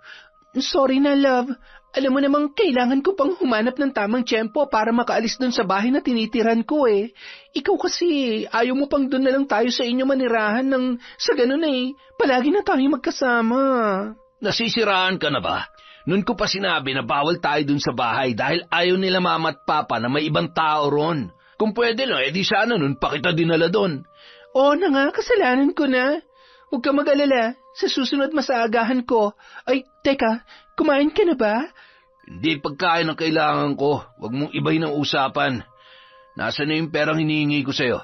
Sorry na, love. Alam mo namang kailangan ko pang humanap ng tamang tiyempo para makaalis dun sa bahay na tinitiran ko eh. Ikaw kasi, ayaw mo pang dun na lang tayo sa inyo manirahan ng sa ganun eh. Palagi na tayo magkasama. Nasisiraan ka na ba? Nun ko pa sinabi na bawal tayo dun sa bahay dahil ayaw nila mama at papa na may ibang tao ron. Kung pwede no, edi sana nun pa kita dinala dun. Oo na nga, kasalanan ko na. Huwag ka mag-alala. Sa susunod masaagahan ko. Ay, teka, kumain ka na ba? Hindi pagkain ang kailangan ko. Huwag mong ibahin ang usapan. Nasaan na yung perang hinihingi ko sa'yo?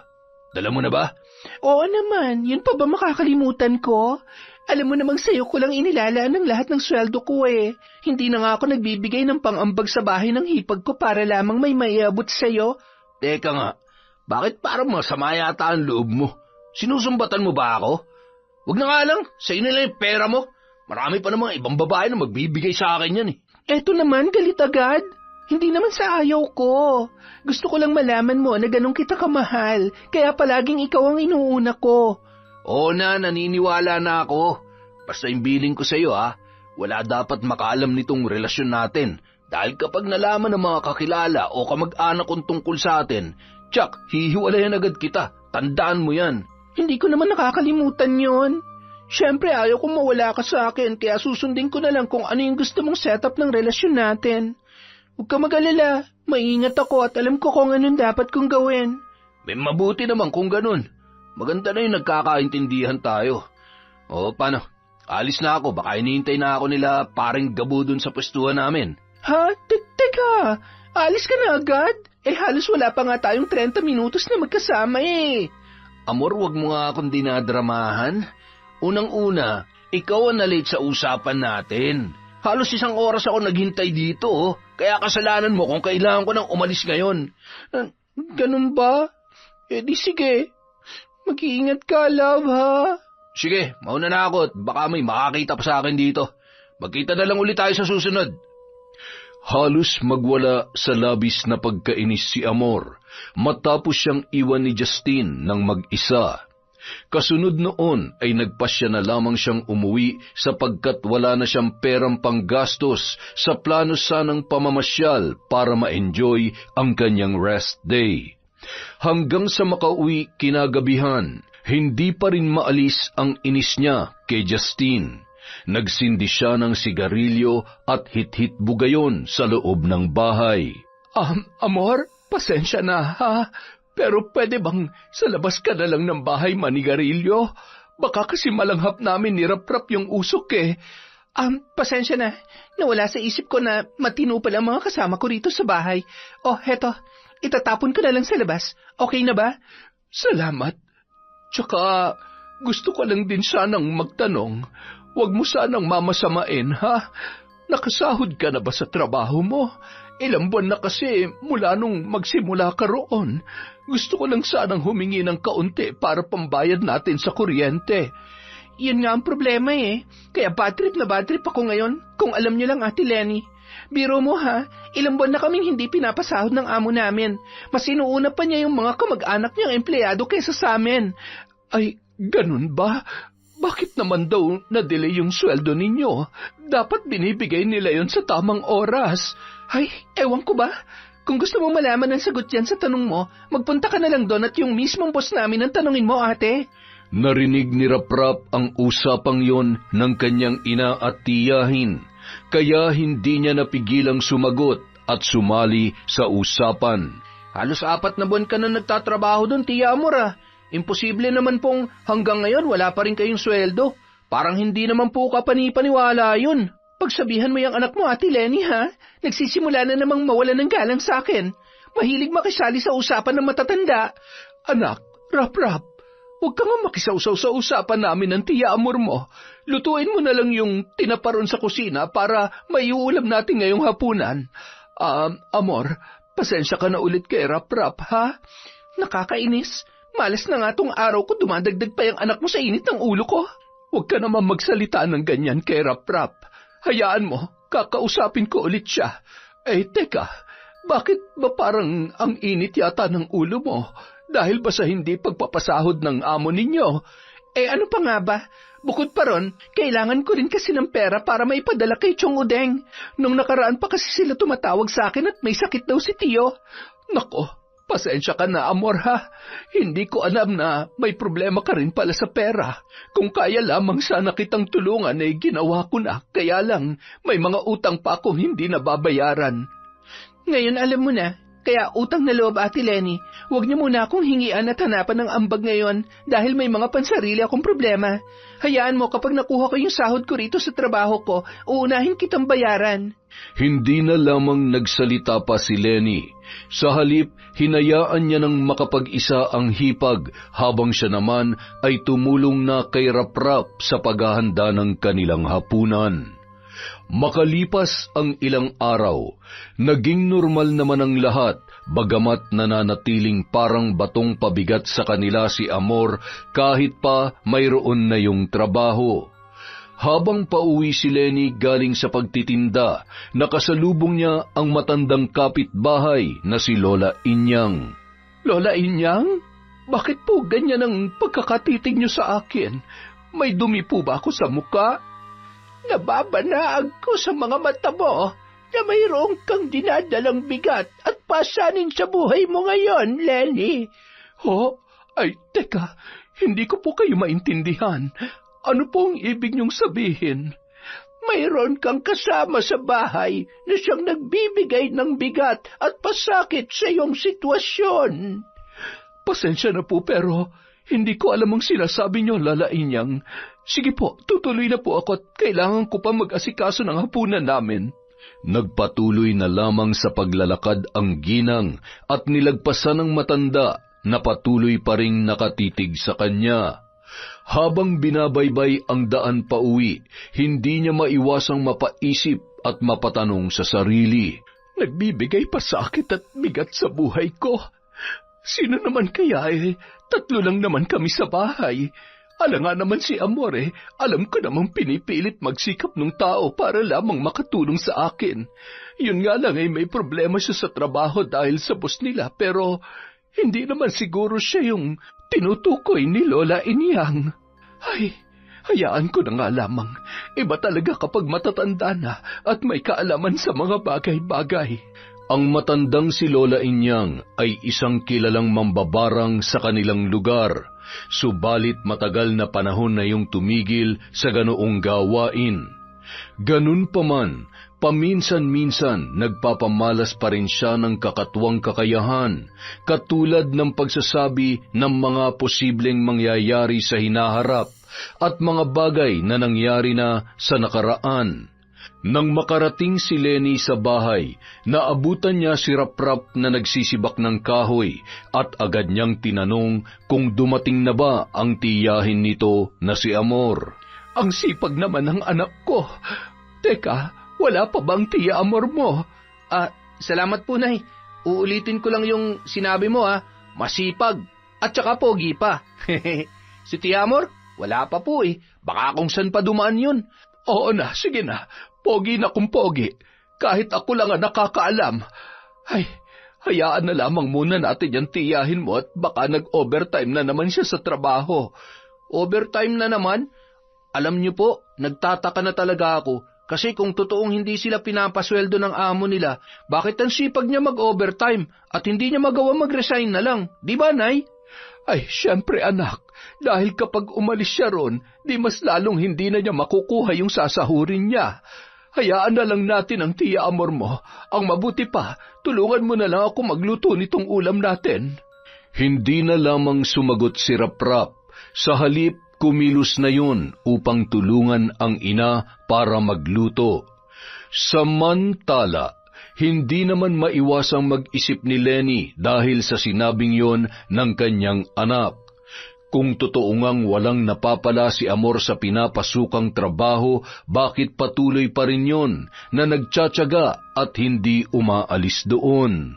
Dala mo na ba? Oo naman. Yun pa ba makakalimutan ko? Alam mo namang sa'yo ko lang inilalaan ng lahat ng sweldo ko eh. Hindi na nga ako nagbibigay ng pang-ambag sa bahay ng hipag ko para lamang may maiabot sa'yo. Teka nga, bakit parang masama yata ang loob mo? Sinusumbatan mo ba ako? Huwag na nga lang, sa'yo na lang yung pera mo. Marami pa namang ibang babae na magbibigay sa akin yan eh. Eto naman, galit agad. Hindi naman sa ayaw ko. Gusto ko lang malaman mo na ganun kita kamahal, kaya palaging ikaw ang inuuna ko. Oo na, naniniwala na ako. Basta yung bilin ko sa'yo wala dapat makaalam nitong relasyon natin. Dahil kapag nalaman ng mga kakilala o kamag-anak kong tungkol sa atin, tsak, hihiwalayan agad kita. Tandaan mo yan. Hindi ko naman nakakalimutan yon. Siyempre ayaw kong mawala ka sa akin, kaya susundin ko na lang kung ano yung gusto mong setup ng relasyon natin. Huwag ka mag-alala, maingat ako at alam ko kung anong dapat kong gawin. May mabuti naman kung ganun. Maganda na yung nagkakaintindihan tayo. O paano? Alis na ako, baka hinihintay na ako nila paring Gabo dun sa pwestuhan namin. Ha? Teka, alis ka na agad? Halos wala pa nga tayong 30 minutos na magkasama eh. Amor, wag mo nga akong dinadramahan. Unang-una, ikaw ang na-late sa usapan natin. Halos 1 oras ako naghintay dito, kaya kasalanan mo kung kailangan ko nang umalis ngayon. Ganun ba? Di sige. Mag-iingat ka, love, ha? Sige, mauna na ako at baka may makakita pa sa akin dito. Magkita na lang ulit tayo sa susunod. Halos magwala sa labis na pagkainis si Amor matapos siyang iwan ni Justine ng mag-isa. Kasunod noon ay nagpasya na lamang siyang umuwi sapagkat wala na siyang perang panggastos sa plano sanang pamamasyal para ma-enjoy ang kanyang rest day. Hanggang sa makauwi kinagabihan, hindi pa rin maalis ang inis niya kay Justine. Nagsindi siya ng sigarilyo at hit-hit bugayon sa loob ng bahay. Amor, pasensya na ha? Pero pwede bang sa labas ka na lang ng bahay manigarilyo? Baka kasi malanghap namin ni Rap-Rap yung usok eh. Pasensya na. Nawala sa isip ko na matino pala ang mga kasama ko rito sa bahay. Heto. Itatapon ko na lang sa labas. Okay na ba? Salamat. Tsaka gusto ko lang din sanang magtanong. Huwag mo sanang mamasamain ha? Nakasahod ka na ba sa trabaho mo? Ilang buwan na kasi mula nung magsimula ka roon. Gusto ko lang sanang humingi ng kaunti para pambayad natin sa kuryente. Yan nga ang problema eh. Kaya bad trip ako ngayon. Kung alam niyo lang, Ate Lenny. Biro mo ha, ilang buwan na kaming hindi pinapasahod ng amo namin. Mas inuuna pa niya yung mga kamag-anak niyang empleyado kaysa sa amin. Ay, ganun ba? Bakit naman daw na-delay yung sweldo ninyo? Dapat binibigay nila yon sa tamang oras. Ay, ewan ko ba? Kung gusto mong malaman ang sagot yan sa tanong mo, magpunta ka na lang doon at yung mismong boss namin ang tanungin mo, ate. Narinig ni Rap-Rap ang usapang yon ng kanyang ina at tiyahin, kaya hindi niya napigilang sumagot at sumali sa usapan. Halos 4 na buwan ka na nagtatrabaho doon, Tia Amor. Imposible naman pong hanggang ngayon wala pa rin kayong sweldo. Parang hindi naman po kapani-paniwala yun. Pagsabihan mo yung anak mo, Ate Lenny, ha? Nagsisimula na namang mawala ng galang sa akin. Mahilig makisali sa usapan ng matatanda. Anak, Rap-Rap, huwag ka nga makisawsaw sa usapan namin ng Tia Amor mo. Lutuin mo na lang yung tinaparon sa kusina para maiuulam natin ngayong hapunan. Amor, pasensya ka na ulit kay Rap-Rap, ha? Nakakainis. Malas na nga tong araw ko, dumadagdag pa yung anak mo sa init ng ulo ko. Huwag ka naman magsalita ng ganyan kay Rap-Rap. Hayaan mo, kakausapin ko ulit siya. Teka, bakit ba parang ang init yata ng ulo mo? Dahil ba sa hindi pagpapasahod ng amo ninyo? Ano pa nga ba? Bukod pa ron, kailangan ko rin kasi ng pera para maipadala kay Chong Udeng. Nung nakaraan pa kasi sila tumatawag sa akin at may sakit daw si Tio. Nako, pasensya ka na, Amor, ha? Hindi ko alam na may problema ka rin pala sa pera. Kung kaya lamang sana kitang tulungan ay ginawa ko na. Kaya lang, may mga utang pa akong hindi nababayaran. Ngayon alam mo na, kaya utang na loob, Ate Lenny. Huwag niyo muna akong hingian at hanapan ng ambag ngayon dahil may mga pansarili akong problema. Hayaan mo kapag nakuha ko yung sahod ko rito sa trabaho ko, uunahin kitang bayaran. Hindi na lamang nagsalita pa si Lenny. Sa halip, hinayaan niya ng makapag-isa ang hipag habang siya naman ay tumulong na kay Raprap sa paghahanda ng kanilang hapunan. Makalipas ang ilang araw, naging normal naman ang lahat, bagamat nananatiling parang batong pabigat sa kanila si Amor kahit pa mayroon na yung trabaho. Habang pauwi si Lenny galing sa pagtitinda, nakasalubong niya ang matandang kapitbahay na si Lola Inyang. Lola Inyang, bakit po ganyan ang pagkakatitig niyo sa akin? May dumi po ba ako sa muka? Nababanaag ko sa mga mata mo na mayroong kang dinadalang bigat at pasanin sa buhay mo ngayon, Lenny. Oh, ay teka, hindi ko po kayo maintindihan. Ano pong ibig niyong sabihin? Mayroon kang kasama sa bahay na siyang nagbibigay ng bigat at pasakit sa iyong sitwasyon. Pasensya na po pero hindi ko alam ang sinasabi niyo, Lala Inyang. Sige po, tutuloy na po ako at kailangan ko pa mag-asikaso ng hapunan namin. Nagpatuloy na lamang sa paglalakad ang ginang at nilagpasan ng matanda na patuloy pa ring nakatitig sa kanya. Habang binabaybay ang daan pauwi, hindi niya maiwasang mapaisip at mapatanong sa sarili. Nagbibigay pa sakit at bigat sa buhay ko. Sino naman kaya tatlo lang naman kami sa bahay. Nga naman si Amor alam ko namang pinipilit magsikap ng tao para lamang makatulong sa akin. Yun nga lang may problema siya sa trabaho dahil sa boss nila pero hindi naman siguro siya yung tinutukoy ni Lola Inyang. Ay, hayaan ko na nga lamang. Iba talaga kapag matatanda na at may kaalaman sa mga bagay-bagay. Ang matandang si Lola Inyang ay isang kilalang mambabarang sa kanilang lugar, subalit matagal na panahon na yung tumigil sa ganoong gawain. Ganun pa man, paminsan-minsan nagpapamalas pa rin siya ng kakatuwang kakayahan, katulad ng pagsasabi ng mga posibleng mangyayari sa hinaharap at mga bagay na nangyari na sa nakaraan. Nang makarating si Lenny sa bahay, naabutan niya si Raprap na nagsisibak ng kahoy at agad niyang tinanong kung dumating na ba ang tiyahin nito na si Amor. Ang sipag naman ng anak ko. Teka, wala pa bang tiya Amor mo? Salamat po, Nay. Uulitin ko lang yung sinabi mo, masipag at saka pogi pa. Si tiya Amor, wala pa po Baka kung saan pa dumaan yun. Oo na, sige na. Pogi na kung pogi. Kahit ako lang ang nakakaalam. Ay, hayaan na lamang muna natin yung tiyahin mo at baka nag-overtime na naman siya sa trabaho. Overtime na naman? Alam niyo po, nagtataka na talaga ako. Kasi kung totoong hindi sila pinapasweldo ng amo nila, bakit ang sipag niya mag-overtime at hindi niya magawa mag-resign na lang? Di ba, Nay? Ay, syempre anak. Dahil kapag umalis siya ron, di mas lalong hindi na niya makukuha yung sasahurin niya. Hayaan na lang natin ang tiya Amor mo. Ang mabuti pa, tulungan mo na lang ako magluto nitong ulam natin. Hindi na lamang sumagot si Raprap. Sa halip, kumilos na yun upang tulungan ang ina para magluto. Samantala, hindi naman maiwasang mag-isip ni Lenny dahil sa sinabing yon ng kanyang anak. Kung totoo ngang walang napapala si Amor sa pinapasukang trabaho, bakit patuloy pa rin yon na nagtsatsaga at hindi umaalis doon?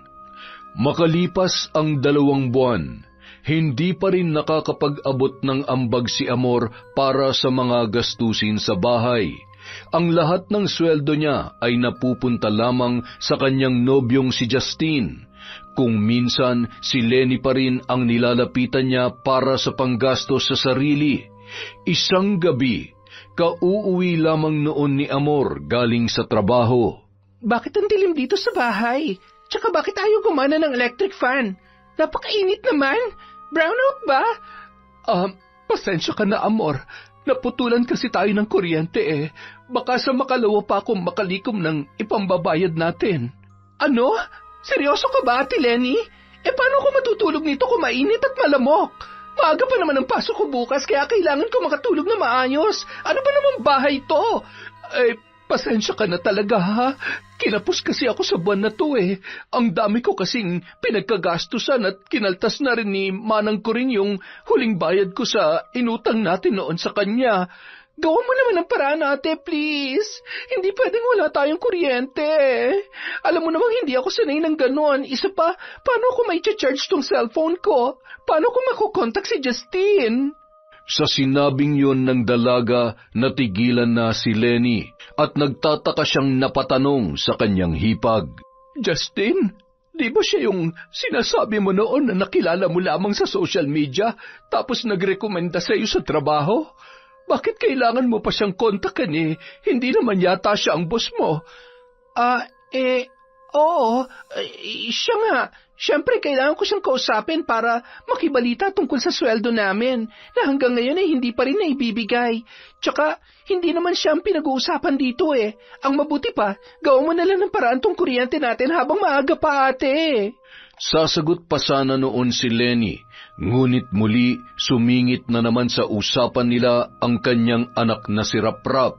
Makalipas ang 2 buwan, hindi pa rin nakakapag-abot ng ambag si Amor para sa mga gastusin sa bahay. Ang lahat ng sweldo niya ay napupunta lamang sa kanyang nobyong si Justine. Kung minsan, si Lenny pa rin ang nilalapitan niya para sa panggastos sa sarili. Isang gabi, kauuwi lamang noon ni Amor galing sa trabaho. Bakit ang dilim dito sa bahay? Tsaka bakit ayaw gumana ng electric fan? Napakainit naman. Brownout ba? Pasensya ka na, Amor. Naputulan kasi tayo ng kuryente Baka sa makalawa pa akong makalikom ng ipambabayad natin. Ano? Seryoso ka ba, Ate Lenny? Paano ko matutulog nito kung mainit at malamok? Maaga pa naman ang pasok ko bukas kaya kailangan ko makatulog na maayos. Ano ba namang bahay to? Pasensya ka na talaga, ha? Kinapos kasi ako sa buwan na to eh. Ang dami ko kasing pinagkagastusan at kinaltas na rin ni Manang ko rin yung huling bayad ko sa inutang natin noon sa kanya. Gawan mo naman ang paraan, ate, please. Hindi pwedeng wala tayong kuryente. Alam mo namang hindi ako sanay ng ganon. Isa pa, paano ako may charge tong cellphone ko? Paano ko makukontak si Justine? Sa sinabing yon ng dalaga, natigilan na si Lenny at nagtataka siyang napatanong sa kanyang hipag. Justine, di ba siya yung sinasabi mo noon na nakilala mo lamang sa social media tapos nagrekomenda sa iyo sa trabaho? Bakit kailangan mo pa siyang kontakin eh? Hindi naman yata siya ang boss mo. Oo, siya nga. Siyempre, kailangan ko siyang kausapin para makibalita tungkol sa sweldo namin na hanggang ngayon ay hindi pa rin naibibigay. Tsaka, hindi naman siya ang pinag-uusapan dito eh. Ang mabuti pa, gawa mo na lang ng paraan tong kuryente natin habang maaga pa, ate. Sasagot pa sana noon si Lenny, ngunit muli sumingit na naman sa usapan nila ang kanyang anak na si Raprap.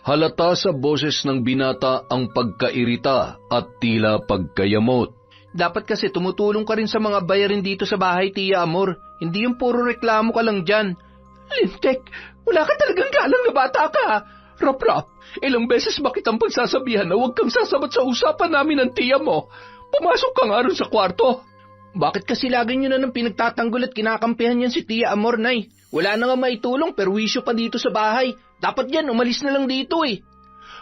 Halata sa boses ng binata ang pagkairita at tila pagkayamot. Dapat kasi tumutulong ka rin sa mga bayarin dito sa bahay, Tia Amor. Hindi yung puro reklamo ka lang dyan. Lintek, wala ka talagang galang na bata ka. Rap-rap, ilang beses ba kitang pagsasabihan na huwag kang sasabat sa usapan namin ng tiya mo? Pumasok ka nga rin sa kwarto. Bakit kasi lagi nyo na nang pinagtatanggol at kinakampihan yan si Tia Amor, Nay? Wala na nga maitulong pero wisyo pa dito sa bahay. Dapat yan, umalis na lang dito eh.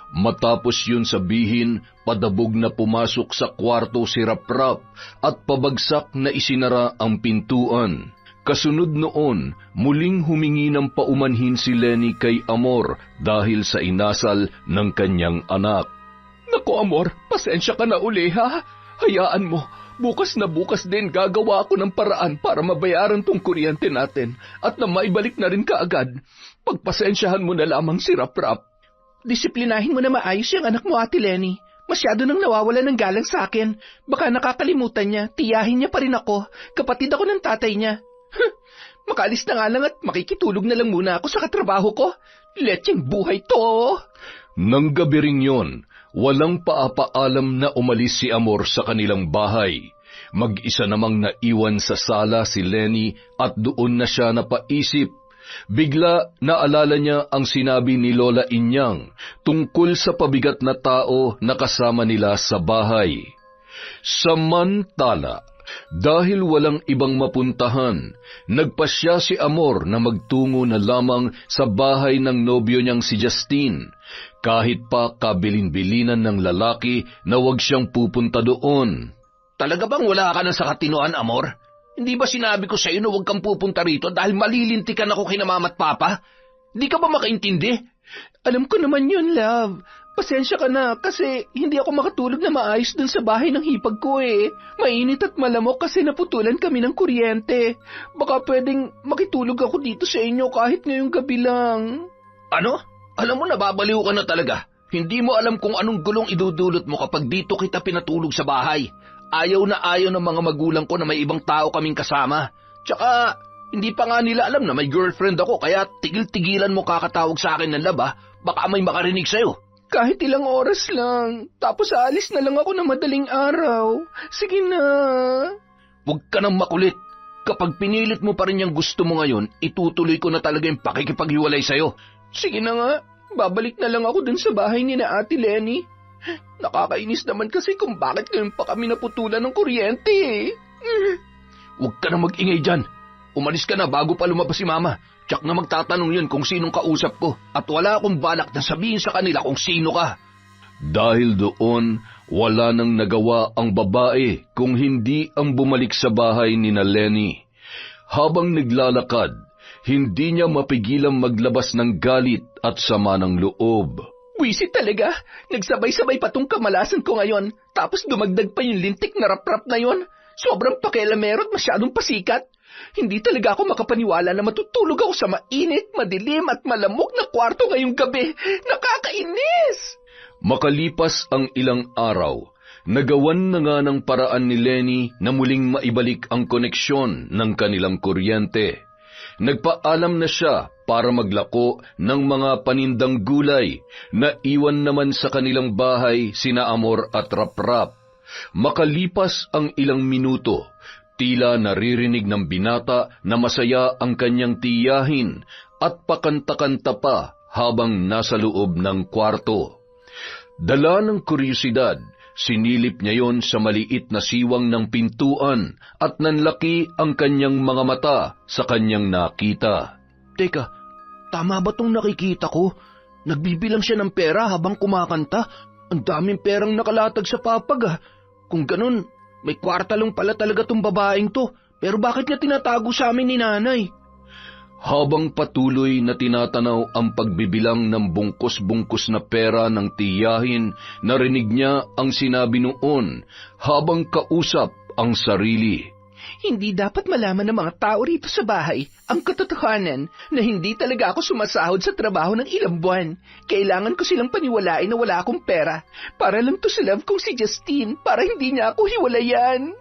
Matapos yun sabihin, padabog na pumasok sa kwarto si Raprap at pabagsak na isinara ang pintuan. Kasunod noon, muling humingi ng paumanhin si Lenny kay Amor dahil sa inasal ng kanyang anak. Naku Amor, pasensya ka na uli ha. Hayaan mo, bukas na bukas din gagawa ako ng paraan para mabayaran tong kuryente natin at na maibalik na rin kaagad. Pagpasensyahan mo na lamang si Raprap. Disiplinahin mo na maayos yung anak mo, Ate Lenny. Masyado nang nawawala ng galang sa akin. Baka nakakalimutan niya, tiyahin niya pa rin ako. Kapatid ako ng tatay niya. Makaalis na nga lang at makikitulog na lang muna ako sa katrabaho ko. Letseng buhay to! Nang gabi ring yon, walang paapaalam na umalis si Amor sa kanilang bahay. Mag-isa namang naiwan sa sala si Lenny at doon na siya napaisip. Bigla naalala niya ang sinabi ni Lola Inyang tungkol sa pabigat na tao na kasama nila sa bahay. Samantala, dahil walang ibang mapuntahan, nagpasya si Amor na magtungo na lamang sa bahay ng nobyo niyang si Justine, kahit pa kabilin-bilinan ng lalaki na wag siyang pupunta doon. Talaga bang wala ka na sa katinoan, Amor? Hindi ba sinabi ko sa iyo na huwag kang pupunta rito dahil malilintikan ako kay mama at papa? Hindi ka ba makaintindi? Alam ko naman yun, love. Pasensya ka na kasi hindi ako makatulog na maayos dun sa bahay ng hipag ko eh. Mainit at malamok kasi naputulan kami ng kuryente. Baka pwedeng makitulog ako dito sa inyo kahit ngayong gabi lang. Ano? Alam mo, nababaliw ka na talaga. Hindi mo alam kung anong gulong idudulot mo kapag dito kita pinatulog sa bahay. Ayaw na ayaw ng mga magulang ko na may ibang tao kaming kasama. Tsaka, hindi pa nga nila alam na may girlfriend ako kaya tigil-tigilan mo kakatawag sa akin ng laba. Baka may makarinig sa'yo. Kahit ilang oras lang, tapos aalis na lang ako ng madaling araw. Sige na. Huwag ka nang makulit. Kapag pinilit mo pa rin yung gusto mo ngayon, itutuloy ko na talaga yung pakikipaghiwalay sa'yo. Sige na nga, babalik na lang ako dun sa bahay ni na Ate Lenny. Nakakainis naman kasi kung bakit ngayon pa kami naputulan ng kuryente eh. Huwag ka na mag-ingay dyan. Umalis ka na bago pa lumabas si Mama. Tsak na magtatanong yun kung sinong kausap ko at wala akong balak na sabihin sa kanila kung sino ka. Dahil doon, wala nang nagawa ang babae kung hindi ang bumalik sa bahay ni na Lenny. Habang naglalakad, hindi niya mapigilang maglabas ng galit at sama ng loob. Wisit talaga, nagsabay-sabay pa tong kamalasan ko ngayon, tapos dumagdag pa yung lintik na rap-rap na yon. Sobrang pakialamero at masyadong pasikat. Hindi talaga ako makapaniwala na matutulog ako sa mainit, madilim at malamok na kwarto ngayong gabi. Nakakainis! Makalipas ang ilang araw, nagawan na nga ng paraan ni Lenny na muling maibalik ang koneksyon ng kanilang kuryente. Nagpaalam na siya para maglako ng mga panindang gulay na iwan naman sa kanilang bahay sina Amor at Raprap. Makalipas ang ilang minuto, tila naririnig ng binata na masaya ang kanyang tiyahin at pakanta-kanta pa habang nasa loob ng kwarto. Dala ng kuryosidad, sinilip niya yon sa maliit na siwang ng pintuan at nanlaki ang kanyang mga mata sa kanyang nakita. Teka, tama ba tong nakikita ko? Nagbibilang siya ng pera habang kumakanta. Ang daming perang nakalatag sa papag. Kung ganun, may kwarta lang pala talaga tong babaeng to. Pero bakit niya tinatago sa amin ni nanay? Habang patuloy na tinatanaw ang pagbibilang ng bungkus-bungkus na pera ng tiyahin, narinig niya ang sinabi noon habang kausap ang sarili. Hindi dapat malaman ng mga tao rito sa bahay ang katotohanan na hindi talaga ako sumasahod sa trabaho ng ilang buwan. Kailangan ko silang paniwalain na wala akong pera para lang to sa love kong si Justine para hindi niya ako hiwalayan.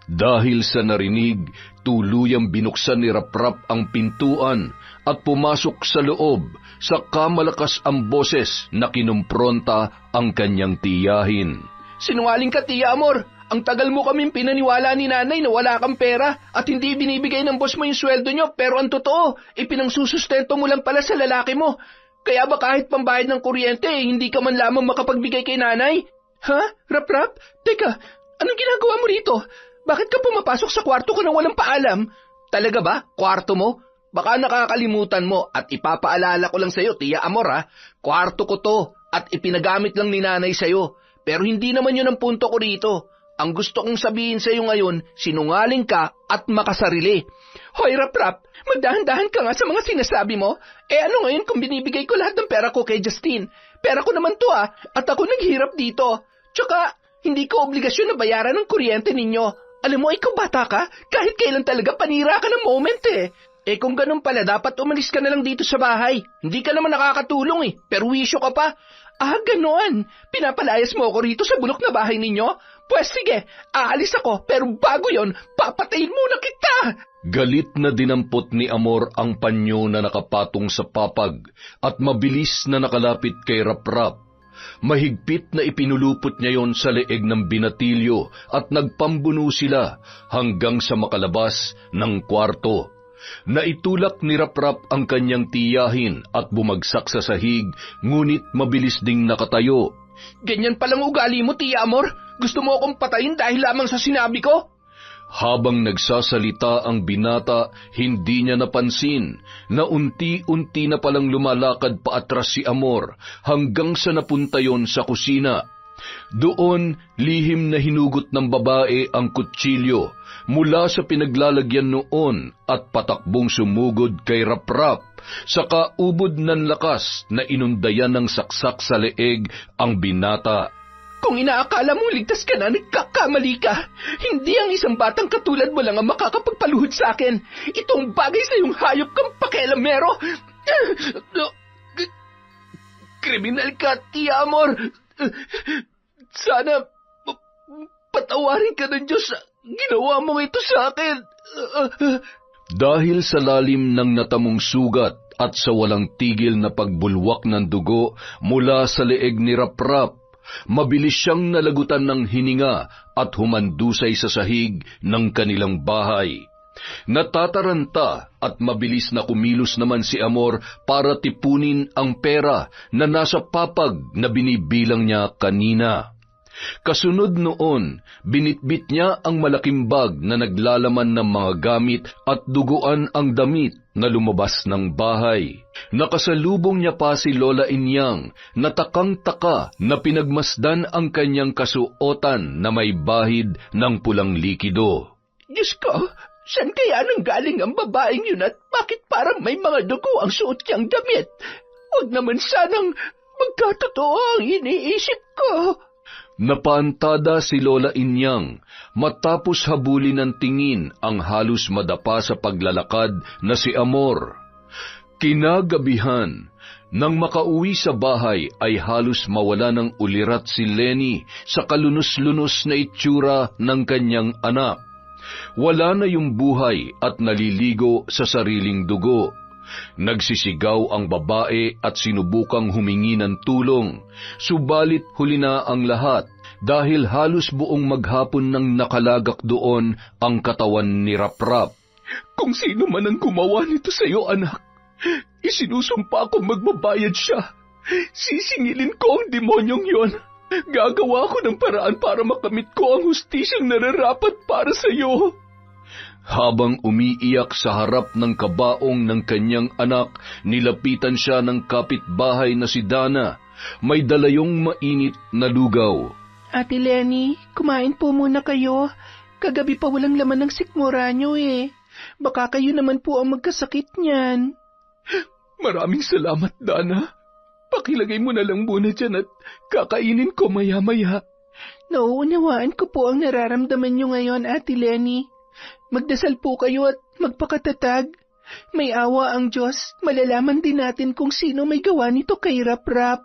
Dahil sa narinig, tuluyang binuksan ni Raprap ang pintuan at pumasok sa loob, saka malakas ang boses na kinumpronta ang kanyang tiyahin. Sinungaling ka, Tia Amor. Ang tagal mo kaming pinaniwala ni nanay na wala kang pera at hindi binibigay ng boss mo yung sweldo nyo, pero ang totoo, ipinangsusustento mo lang pala sa lalaki mo. Kaya ba kahit pambayad ng kuryente, hindi ka man lamang makapagbigay kay nanay? Ha? Raprap? Teka, anong ginagawa mo rito? Bakit ka pumapasok sa kwarto ko nang walang paalam? Talaga ba? Kwarto mo? Baka nakakalimutan mo at ipapaalala ko lang sa'yo, Tia Amor ha. Kwarto ko to at ipinagamit lang ni nanay sa'yo. Pero hindi naman yun ang punto ko rito. Ang gusto kong sabihin sa'yo ngayon, sinungaling ka at makasarili. Hoy Raprap, magdahan-dahan ka nga sa mga sinasabi mo. Ano ngayon kung binibigay ko lahat ng pera ko kay Justine? Pera ko naman to at ako naghirap dito. Tsaka, hindi ko obligasyon na bayaran ng kuryente ninyo. Alam mo, ikaw bata ka, kahit kailan talaga panira ka ng moment kung ganun pala, dapat umalis ka na lang dito sa bahay. Hindi ka naman nakakatulong perwisyo ka pa. Ganoon. Pinapalayas mo ako rito sa bulok na bahay ninyo? Pwes sige, aalis ako, pero bago yon, papatayin muna kita! Galit na dinampot ni Amor ang panyo na nakapatong sa papag at mabilis na nakalapit kay Raprap. Mahigpit na ipinulupot niya yon sa leeg ng binatilyo at nagpambuno sila hanggang sa makalabas ng kwarto. Naitulak ni Raprap ang kanyang tiyahin at bumagsak sa sahig, ngunit mabilis ding nakatayo. Ganyan palang ugali mo, Tia Amor? Gusto mo akong patayin dahil lamang sa sinabi ko? Habang nagsasalita ang binata, hindi niya napansin na unti-unti na palang lumalakad paatras si Amor hanggang sa napunta yon sa kusina. Doon, lihim na hinugot ng babae ang kutsilyo mula sa pinaglalagyan noon at patakbong sumugod kay Raprap, saka ubod ng lakas na inundayan ng saksak sa leeg ang binata. Kung inaakala mong ligtas ka na, nagkakamali ka. Hindi ang isang batang katulad mo lang ang makakapagpaluhod sa akin. Itong bagay sa iyong hayop kang pakialamero. Kriminal ka, Tia Amor. Sana patawarin ka ng Diyos. Ginawa mo ito sa akin. Dahil sa lalim ng natamong sugat at sa walang tigil na pagbulwak ng dugo mula sa leeg ni Raprap, mabilis siyang nalagutan ng hininga at humandusay sa sahig ng kanilang bahay. Natataranta at mabilis na kumilos naman si Amor para tipunin ang pera na nasa papag na binibilang niya kanina. Kasunod noon, binitbit niya ang malaking bag na naglalaman ng mga gamit at duguan ang damit na lumabas ng bahay. Nakasalubong niya pa si Lola Inyang na takang-taka na pinagmasdan ang kanyang kasuotan na may bahid ng pulang likido. Diyos ko, saan kaya nanggaling ang babaeng yun at bakit parang may mga dugo ang suot niyang damit? Huwag naman sanang magkatotoo ang iniisip ko. Napaantada si Lola Inyang matapos habulin ng tingin ang halos madapa sa paglalakad na si Amor. Kinagabihan, nang makauwi sa bahay ay halos mawala ng ulirat si Lenny sa kalunos-lunos na itsura ng kanyang anak. Wala na yung buhay at naliligo sa sariling dugo. Nagsisigaw ang babae at sinubukang humingi ng tulong, subalit huli na ang lahat dahil halos buong maghapon nang nakalagak doon ang katawan ni Raprap. Kung sino man ang gumawa nito sa iyo, anak, isinusumpa kong magbabayad siya. Sisingilin ko ang demonyong yon. Gagawa ko ng paraan para makamit ko ang hustisyang nararapat para sa iyo. Habang umiiyak sa harap ng kabaong ng kanyang anak, nilapitan siya ng kapitbahay na si Dana. May dalayong mainit na lugaw. Ate Lenny, kumain po muna kayo. Kagabi pa walang laman ng sikmura nyo eh. Baka kayo naman po ang magkasakit niyan. Maraming salamat, Dana. Pakilagay mo na lang muna dyan at kakainin ko maya-maya. Nauunawaan ko po ang nararamdaman nyo ngayon, Ate Lenny. Magdasal po kayo at magpakatatag. May awa ang Diyos, malalaman din natin kung sino may gawa nito kay Raprap.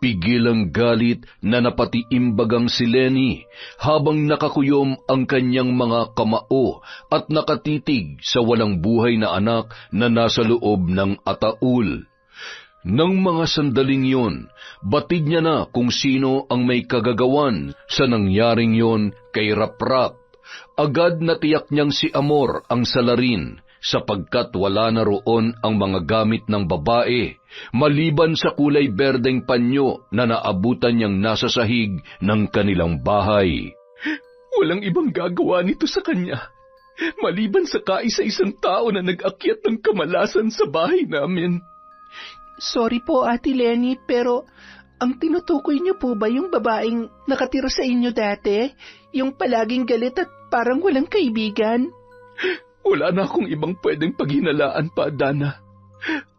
Pigil ang galit na napatiimbagang si Lenny habang nakakuyom ang kanyang mga kamao at nakatitig sa walang buhay na anak na nasa loob ng ataul. Nang mga sandaling yon, batid niya na kung sino ang may kagagawan sa nangyaring yon kay Raprap. Agad na tiyak niyang si Amor ang salarin sapagkat wala na roon ang mga gamit ng babae, maliban sa kulay berdeng panyo na naabutan niyang nasa sahig ng kanilang bahay. Walang ibang gagawa nito sa kanya, maliban sa kaisa-isang tao na nag-akyat ng kamalasan sa bahay namin. Sorry po, Ate Lenny, pero ang tinutukoy niyo po ba yung babaeng nakatira sa inyo dati? Yung palaging galit at parang walang kaibigan? Wala na akong ibang pwedeng paghinalaan pa, Dana.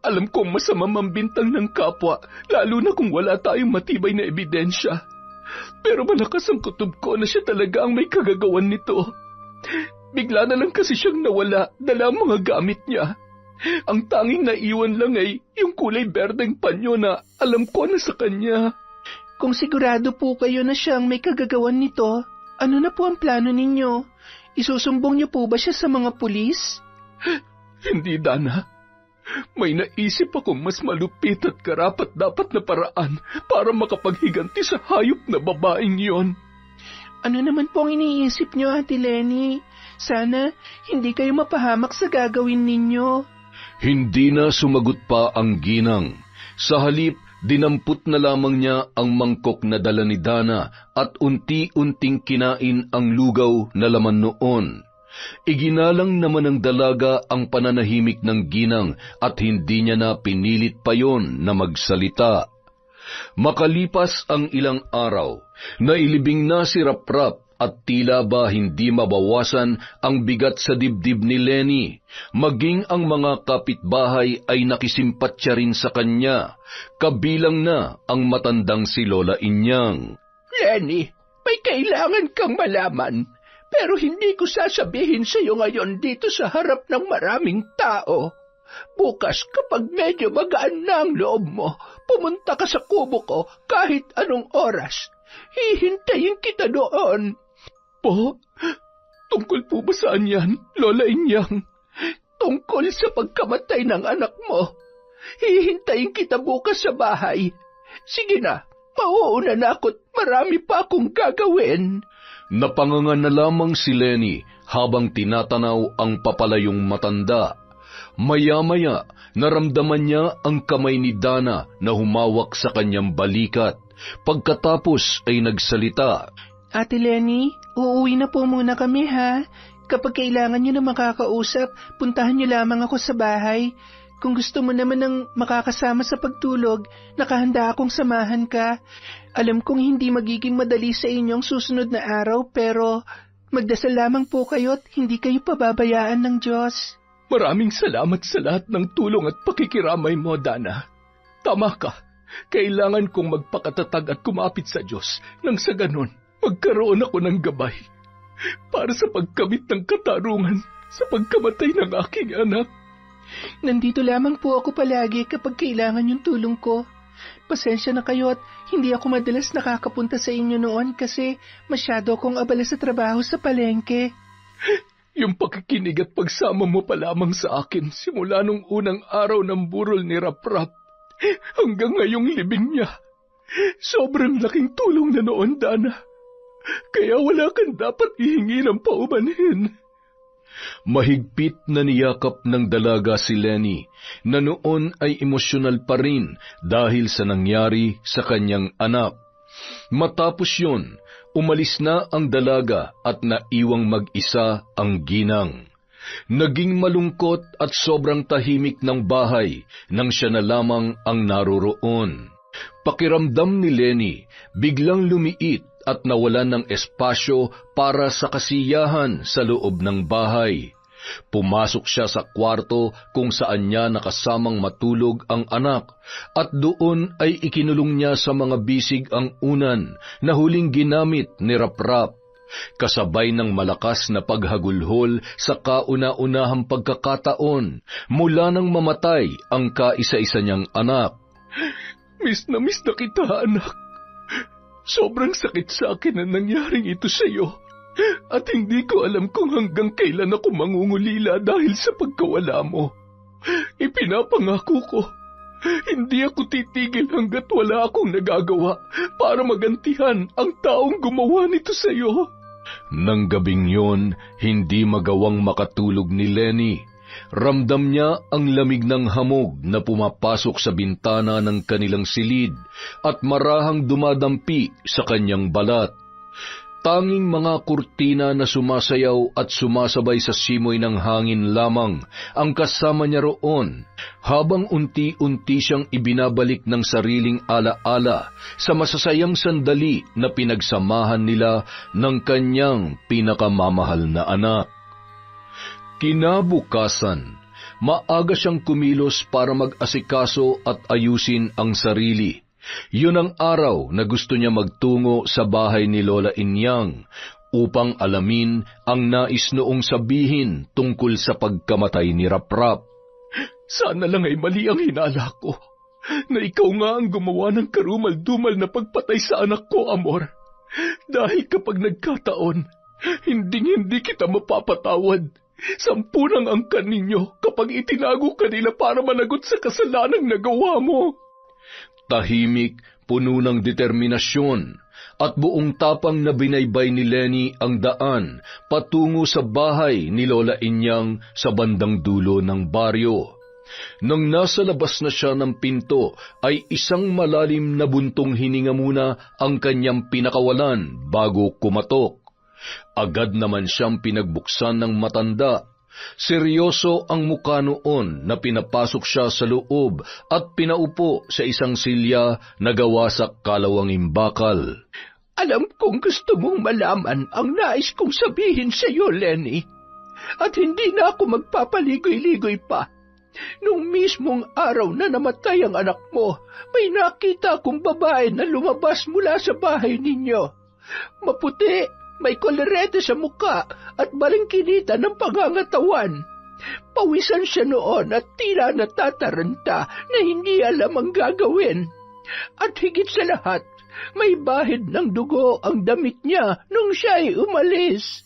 Alam kong masama mambintang ng kapwa, lalo na kung wala tayong matibay na ebidensya. Pero malakas ang kutob ko na siya talaga ang may kagagawan nito. Bigla na lang kasi siyang nawala, dala ang mga gamit niya. Ang tanging naiwan lang ay yung kulay berdeng panyo na alam ko na sa kanya. Kung sigurado po kayo na siyang may kagagawan nito, ano na po ang plano ninyo? Isusumbong niyo po ba siya sa mga pulis? Hindi, Dana. May naisip akong mas malupit at karapat-dapat na paraan para makapaghiganti sa hayop na babaeng yon. Ano naman po ang iniisip niyo, Ate Lenny? Sana hindi kayo mapahamak sa gagawin ninyo. Hindi na sumagot pa ang ginang. Sa halip, dinampot na lamang niya ang mangkok na dala ni Dana at unti-unting kinain ang lugaw na laman noon. Iginalang naman ng dalaga ang pananahimik ng ginang at hindi niya na pinilit pa yon na magsalita. Makalipas ang ilang araw, nailibing na si Raprap at tila ba hindi mabawasan ang bigat sa dibdib ni Lenny. Maging ang mga kapitbahay ay nakisimpatya rin sa kanya, kabilang na ang matandang si Lola Inyang. Lenny, may kailangan kang malaman, pero hindi ko sasabihin sa iyo ngayon dito sa harap ng maraming tao. Bukas kapag medyo magaan na ang loob mo, pumunta ka sa kubo ko kahit anong oras. Hihintayin kita doon. Po? Tungkol po ba saan yan, Lola Inyang? Tungkol sa pagkamatay ng anak mo. Hihintayin kita bukas sa bahay. Sige na, mauuna na ako't marami pa akong gagawin. Napanganga na lamang si Lenny habang tinatanaw ang papalayong matanda. Maya-maya, naramdaman niya ang kamay ni Dana na humawak sa kanyang balikat. Pagkatapos ay nagsalita. Ate Lenny, uuwi na po muna kami ha. Kapag kailangan niyo na makakausap, puntahan niyo lamang ako sa bahay. Kung gusto mo naman ng makakasama sa pagtulog, nakahanda akong samahan ka. Alam kong hindi magiging madali sa inyong susunod na araw, pero magdasal lamang po kayo at hindi kayo pababayaan ng Diyos. Maraming salamat sa lahat ng tulong at pakikiramay mo, Dana. Tama ka. Kailangan kong magpakatatag at kumapit sa Diyos nang sa ganon magkaroon ako ng gabay para sa pagkamit ng katarungan sa pagkamatay ng aking anak. Nandito lamang po ako palagi kapag kailangan yung tulong ko. Pasensya na kayo at hindi ako madalas nakakapunta sa inyo noon kasi masyado akong abala sa trabaho sa palengke. Yung pakikinig at pagsama mo pa lamang sa akin simula nung unang araw ng burol ni Raprap hanggang ngayong libing niya. Sobrang laking tulong na noon, Dana. Kaya wala kang dapat ihingi ng paumanhin. Mahigpit na niyakap ng dalaga si Lenny na noon ay emosyonal pa rin dahil sa nangyari sa kanyang anak. Matapos yun, umalis na ang dalaga at naiwang mag-isa ang ginang. Naging malungkot at sobrang tahimik ng bahay nang siya na lamang ang naroroon. Pakiramdam ni Lenny, biglang lumiit at nawalan ng espasyo para sa kasiyahan sa loob ng bahay. Pumasok siya sa kwarto kung saan niya nakasamang matulog ang anak at doon ay ikinulong niya sa mga bisig ang unan na huling ginamit ni Raprap. Kasabay ng malakas na paghagulhol sa kauna-unahang pagkakataon mula nang mamatay ang kaisa-isa niyang anak. Miss na kita, anak. Sobrang sakit sa akin ang nangyaring ito sa iyo. At hindi ko alam kung hanggang kailan ako mangungulila dahil sa pagkawala mo. Ipinapangako ko, hindi ako titigil hanggat wala akong nagagawa para magantihan ang taong gumawa nito sa iyo. Nang gabing yon, hindi magawang makatulog ni Lenny. Ramdam niya ang lamig ng hamog na pumapasok sa bintana ng kanilang silid at marahang dumadampi sa kanyang balat. Tanging mga kurtina na sumasayaw at sumasabay sa simoy ng hangin lamang ang kasama niya roon, habang unti-unti siyang ibinabalik ng sariling alaala sa masasayang sandali na pinagsamahan nila ng kanyang pinakamamahal na anak. Kinabukasan, maaga siyang kumilos para mag-asikaso at ayusin ang sarili. Yun ang araw na gusto niya magtungo sa bahay ni Lola Inyang upang alamin ang nais noong sabihin tungkol sa pagkamatay ni Raprap. Sana lang ay mali ang hinala ko, na ikaw nga ang gumawa ng karumal-dumal na pagpatay sa anak ko, Amor. Dahil kapag nagkataon, hindi kita mapapatawad. 10 ang angkan ninyo kapag itinago ka nila para managot sa kasalanang nagawa mo. Tahimik, puno ng determinasyon, at buong tapang na binaybay ni Lenny ang daan patungo sa bahay ni Lola Inyang sa bandang dulo ng baryo. Nang nasa labas na siya ng pinto, ay isang malalim na buntong hininga muna ang kanyang pinakawalan bago kumatok. Agad naman siyang pinagbuksan ng matanda. Seryoso ang mukha noon na pinapasok siya sa loob at pinaupo sa isang silya na gawa sa kalawang imbakal. Alam kong gusto mong malaman ang nais kong sabihin sa iyo, Lenny. At hindi na ako magpapaligoy-ligoy pa. Nung mismong araw na namatay ang anak mo, may nakita akong babae na lumabas mula sa bahay ninyo. Maputi, may kolerete sa muka at balingkinita ng pangangatawan. Pawisan siya noon at tila natataranta na hindi alam ang gagawin. At higit sa lahat, may bahid ng dugo ang damit niya nung siya'y umalis.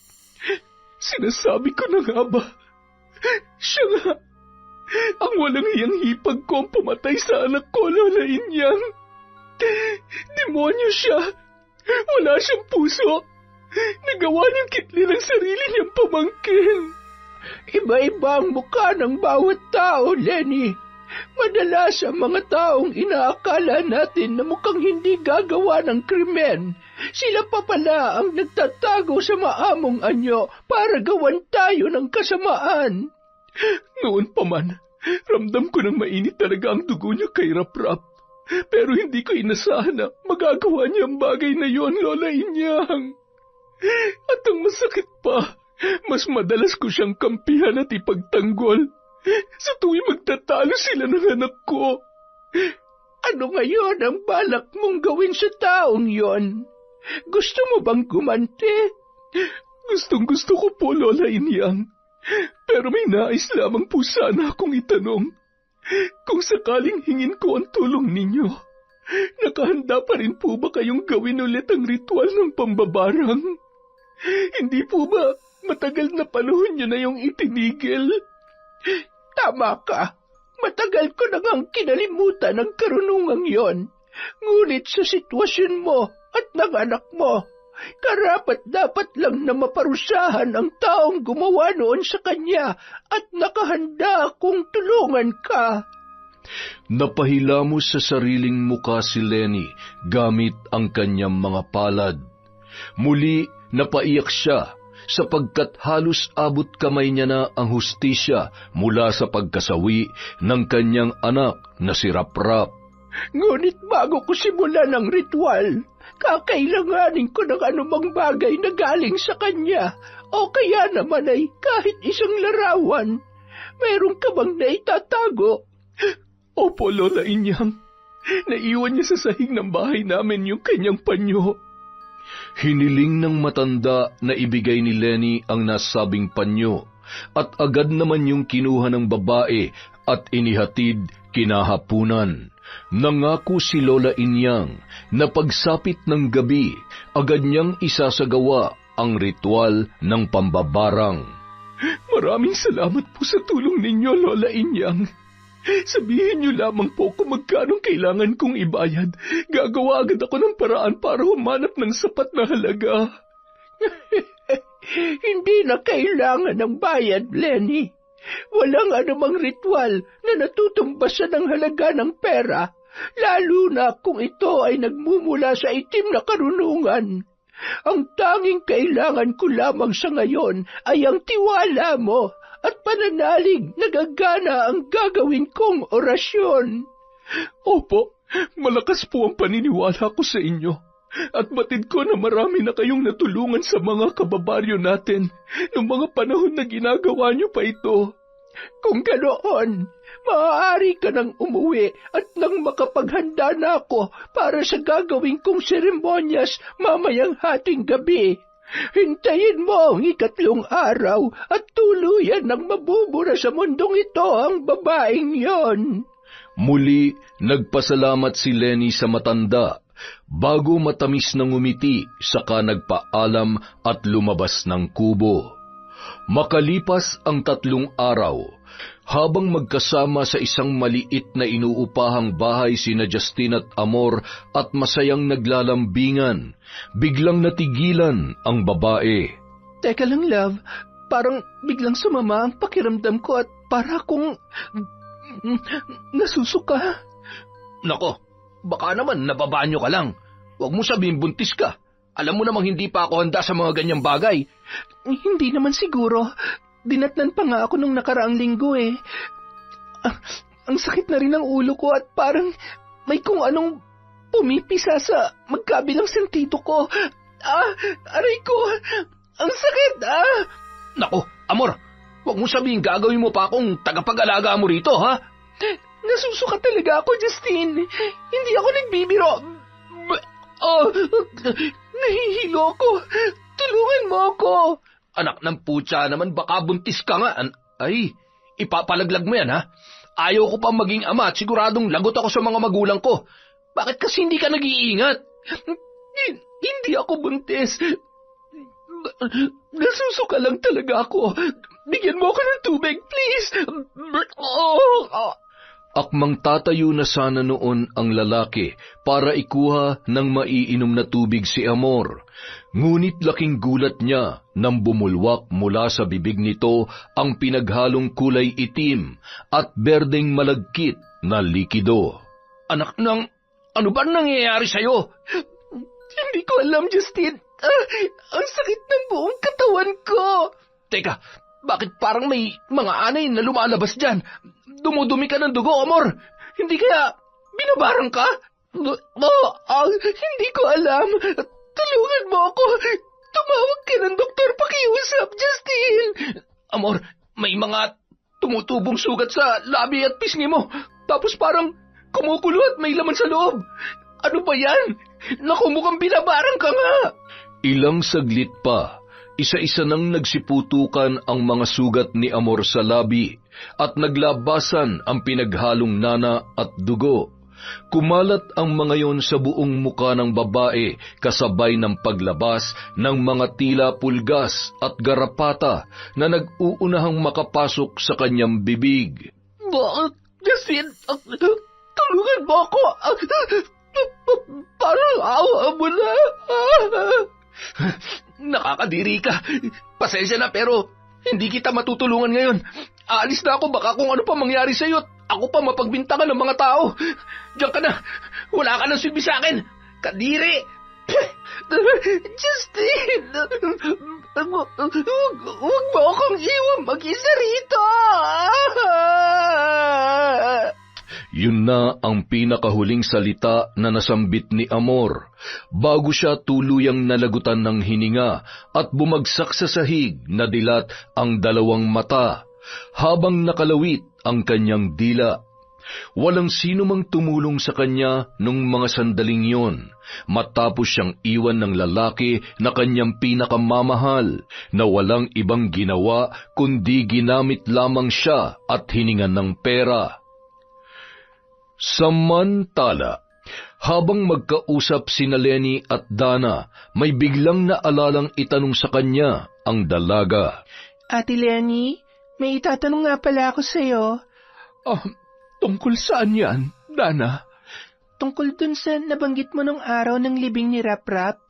Sinasabi ko na nga ba? Siya nga, ang walang hiyang hipag ko ang pumatay sa anak ko, Lola Inyang. Demonyo siya. Wala siyang puso. Nagawa niyang kitli ng sarili niyang pamangkin. Iba-iba ang mukha ng bawat tao, Lenny. Madalas ang mga taong inaakala natin na mukhang hindi gagawa ng krimen, sila pa pala ang nagtatago sa maamong anyo para gawan tayo ng kasamaan. Noon pa man, ramdam ko nang mainit talaga ang dugo niya kay Raprap. Pero hindi ko inasahan na magagawa niya ang bagay na yon, Lola Inyang. At ang masakit pa, mas madalas ko siyang kampihan at ipagtanggol sa tuwing magtatalo sila ng anak ko. Ano ngayon ang balak mong gawin sa taong yon? Gusto mo bang gumanti? Gustong-gusto ko po, Lola Inyang. Pero may nais lamang po sana akong itanong. Kung sakaling hingin ko ang tulong ninyo, nakahanda pa rin po ba kayong gawin ulit ang ritual ng pambabarang? Hindi po ba Matagal na panahon niyo na yung itinigil. Tama ka. Matagal ko na ngang kinalimutan ang karunungang yon. Ngunit sa sitwasyon mo at ng anak mo, karapat-dapat lang na maparusahan ang taong gumawa noon sa kanya at nakahanda akong tulungan ka. Napahilamos sa sariling muka si Lenny gamit ang kanyang mga palad. Muli napaiyak siya sapagkat halos abot kamay niya na ang hustisya mula sa pagkasawi ng kanyang anak na si Raprap. Ngunit bago ko simulan ang ritual, kakailanganin ko ng anumang bagay na galing sa kanya o kaya naman ay kahit isang larawan. Mayroon ka bang naitatago? Opo, Lola Inyang. Naiwan niya sa sahig ng bahay namin yung kanyang panyo. Hiniling ng matanda na ibigay ni Lenny ang nasabing panyo at agad naman yung kinuha ng babae at inihatid kinahapunan. Nangako si Lola Inyang na pagsapit ng gabi, agad niyang isasagawa ang ritual ng pambabarang. Maraming salamat po sa tulong ninyo, Lola Inyang. Sabihin niyo lamang po kung magkano kailangan kong ibayad. Gagawa agad ako ng paraan para humanap ng sapat na halaga. Hindi na kailangan ng bayad, Lenny. Walang anumang ritual na natutumbasan ng halaga ng pera, lalo na kung ito ay nagmumula sa itim na karunungan. Ang tanging kailangan ko lamang sa ngayon ay ang tiwala mo at pananalig na gagana ang gagawin kong orasyon. Opo, malakas po ang paniniwala ko sa inyo. At batid ko na marami na kayong natulungan sa mga kababaryo natin noong mga panahon na ginagawa niyo pa ito. Kung ganoon, maaari ka nang umuwi at nang makapaghanda na ako para sa gagawin kong seremonyas mamayang hating gabi. Hintayin mo ang 3 araw at tuluyan ng mabubura sa mundong ito ang babaeng yon. Muli, nagpasalamat si Lenny sa matanda. Bago matamis na ngumiti, saka nagpaalam at lumabas ng kubo. Makalipas ang 3 araw, habang magkasama sa isang maliit na inuupahang bahay sina Justin at Amor at masayang naglalambingan, biglang natigilan ang babae. Teka lang, love. Parang biglang sumama ang pakiramdam ko at para akong nasusuka. Nako, baka naman nababanyo ka lang. Huwag mo sabihin buntis ka. Alam mo namang hindi pa ako handa sa mga ganyang bagay. Hindi naman siguro. Dinatnan pa nga ako nung nakaraang linggo eh. Ang sakit na rin ng ulo ko at parang may kung anong pumipisa sa magkabilang sentido ko. Aray ko! Ang sakit! Nako, Amor, huwag mo sabihin gagawin mo pa akong tagapag-alaga mo rito, ha? Nasusuka talaga ako, Justin. Hindi ako nagbibiro. Nahihilo ko. Tulungan mo ako. Anak ng putya naman, baka buntis ka nga. Ay, ipapalaglag mo yan, ha? Ayaw ko pa maging ama at siguradong lagot ako sa mga magulang ko. Bakit kasi hindi ka nag-iingat? Hindi ako buntis. Nasusuka lang talaga ako. Bigyan mo ako ng tubig, please. Akmang tatayo na sana noon ang lalaki para ikuha ng maiinom na tubig si Amor. Ngunit laking gulat niya nang bumulwak mula sa bibig nito ang pinaghalong kulay itim at berdeng malagkit na likido. Anak ng... ano ba nangyayari sa'yo? Hindi ko alam, Justin. Ang sakit ng buong katawan ko. Teka, bakit parang may mga anay na lumalabas dyan? Dumudumi ka ng dugo, Amor. Hindi kaya binabarang ka? Hindi ko alam. Tulungan mo ako. Tumawag ka ng doktor, pakiusap, Justin. Amor, may mga tumutubong sugat sa labi at pisngi mo. Tapos parang kumukulo at may laman sa loob. Ano ba yan? Naku, mukhang binabarang ka nga. Ilang saglit pa, isa-isa nang nagsiputukan ang mga sugat ni Amor sa labi at naglabasan ang pinaghalong nana at dugo. Kumalat ang mga yon sa buong muka ng babae kasabay ng paglabas ng mga tila pulgas at garapata na nag-uunahang makapasok sa kanyang bibig. Bakit, Justin? Tulungan mo ako! Parang awa mo na! Nakakadiri ka. Pasensya na pero hindi kita matutulungan ngayon. Aalis na ako baka kung ano pa mangyari sa'yo. Ako pa mapagbintangan ng mga tao. Diyan ka na. Wala ka nang silbi sa akin. Kadiri! Justin! Huwag mo akong iwan mag-isa rito! Yun na ang pinakahuling salita na nasambit ni Amor bago siya tuluyang nalagutan ng hininga at bumagsak sa sahig na dilat ang dalawang mata habang nakalawit ang kanyang dila. Walang sino mang tumulong sa kanya nung mga sandaling yon matapos siyang iwan ng lalaki na kanyang pinakamamahal na walang ibang ginawa kundi ginamit lamang siya at hiningan ng pera. Samantala, habang magkausap sina Lenny at Dana, may biglang naalalang itanong sa kanya ang dalaga. Ate Lenny, may itatanong nga pala ako sa'yo. Tungkol saan yan, Dana? Tungkol dun sa nabanggit mo nung araw ng libing ni Rap-Rap.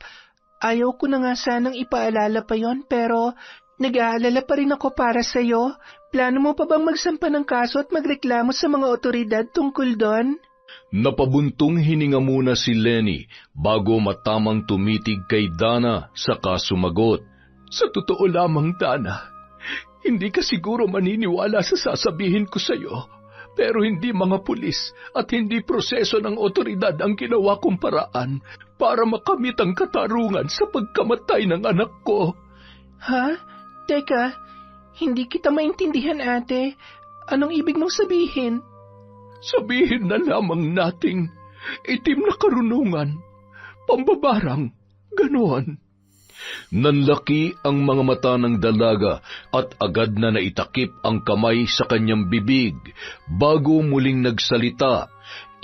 Ayaw ko na nga sanang ipaalala pa yon pero nag-aalala pa rin ako para sa'yo. Plano mo pa bang magsampa ng kaso at magreklamo sa mga otoridad tungkol doon? Napabuntong hininga muna si Lenny bago matamang tumitig kay Dana saka sumagot. Sa totoo lamang, Dana, hindi ka siguro maniniwala sa sasabihin ko sa'yo, pero hindi mga pulis at hindi proseso ng otoridad ang ginawa kong paraan para makamit ang katarungan sa pagkamatay ng anak ko. Ha? Teka, hindi kita maintindihan, ate. Anong ibig mong sabihin? Sabihin na lamang nating itim na karunungan, pambabarang, ganoon. Nanlaki ang mga mata ng dalaga at agad na naitakip ang kamay sa kanyang bibig bago muling nagsalita.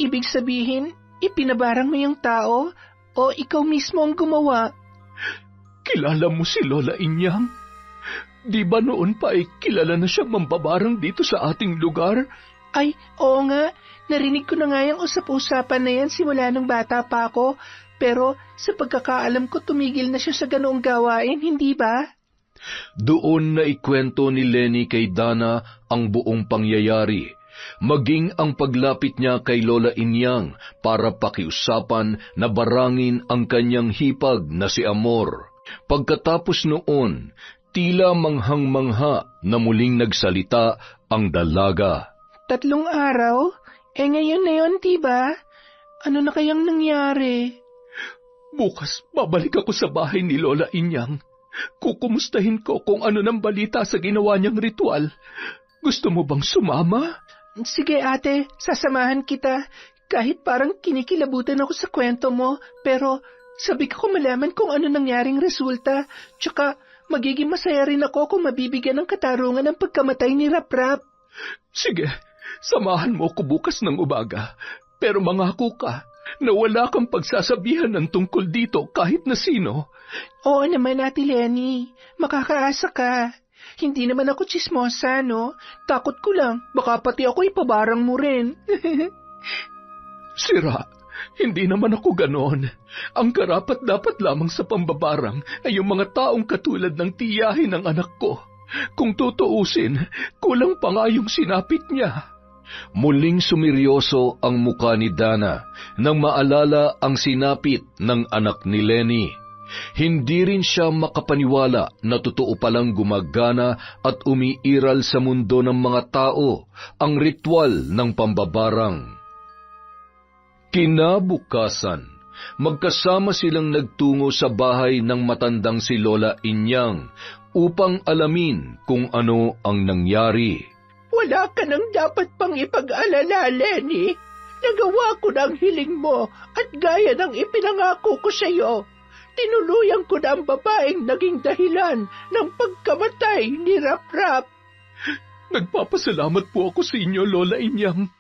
Ibig sabihin, ipinabarang mo yung tao o ikaw mismo ang gumawa? Kilala mo si Lola Inyang? Di ba noon pa ay kilala na siyang mambabarang dito sa ating lugar? Ay, oo nga. Narinig ko na nga yung usap-usapan na yan simula nung bata pa ako. Pero sa pagkakaalam ko tumigil na siya sa ganoong gawain, hindi ba? Doon na ikwento ni Lenny kay Dana ang buong pangyayari, maging ang paglapit niya kay Lola Inyang para pakiusapan na barangin ang kanyang hipag na si Amor. Pagkatapos noon, tila manghang-mangha na muling nagsalita ang dalaga. 3 araw? Ngayon na yun, diba? Ano na kayang nangyari? Bukas, babalik ako sa bahay ni Lola Inyang. Kukumustahin ko kung ano ng balita sa ginawa niyang ritual. Gusto mo bang sumama? Sige ate, sasamahan kita. Kahit parang kinikilabutan ako sa kwento mo, pero sabi ko malaman kung ano nangyaring resulta. Tsaka magiging masaya rin ako kung mabibigyan ng katarungan ng pagkamatay ni Rap-Rap. Sige, samahan mo ko bukas ng umaga. Pero mangako ka na wala kang pagsasabihan ng tungkol dito kahit na sino. Oo naman, Ate Lenny. Makakaasa ka. Hindi naman ako tsismosa, no? Takot ko lang, baka pati ako ipabarang mo rin. Sira, hindi naman ako ganon. Ang karapat dapat lamang sa pambabarang ay yung mga taong katulad ng tiyahin ng anak ko. Kung tutuusin, kulang pa nga yung sinapit niya. Muling sumiryoso ang muka ni Dana nang maalala ang sinapit ng anak ni Lenny. Hindi rin siya makapaniwala na totoo palang gumagana at umiiral sa mundo ng mga tao ang ritual ng pambabarang. Kinabukasan, magkasama silang nagtungo sa bahay ng matandang si Lola Inyang upang alamin kung ano ang nangyari. Wala ka nang dapat pang ipag-alala, Lenny. Nagawa ko na ang hiling mo at gaya ng ipinangako ko sa iyo. Tinuluyan ko na ang babaeng naging dahilan ng pagkamatay ni Rap-Rap. Nagpapasalamat po ako sa inyo, Lola Inyang.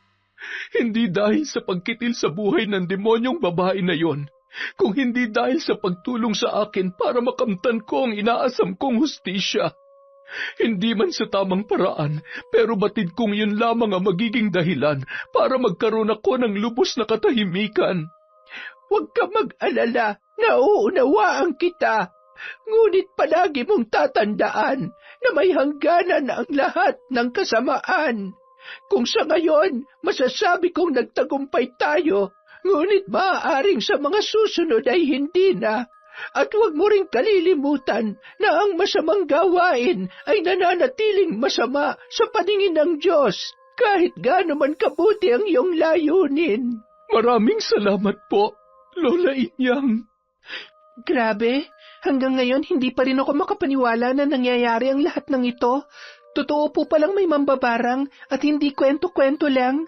Hindi dahil sa pagkitil sa buhay ng demonyong babae na yon, kung hindi dahil sa pagtulong sa akin para makamtan ko ang inaasam kong hustisya. Hindi man sa tamang paraan, pero batid kong yun lamang ang magiging dahilan para magkaroon ako ng lubos na katahimikan. Huwag ka mag-alala, nauunawaan kita. Ngunit palagi mong tatandaan na may hangganan ang lahat ng kasamaan. Kung sa ngayon, masasabi kong nagtagumpay tayo, ngunit maaaring sa mga susunod ay hindi na. At huwag mo ring kalilimutan na ang masamang gawain ay nananatiling masama sa paningin ng Diyos, kahit gaano man kabuti ang iyong layunin. Maraming salamat po, Lola Inyang. Grabe, hanggang ngayon hindi pa rin ako makapaniwala na nangyayari ang lahat ng ito. Totoo po palang may mambabarang at hindi kwento-kwento lang.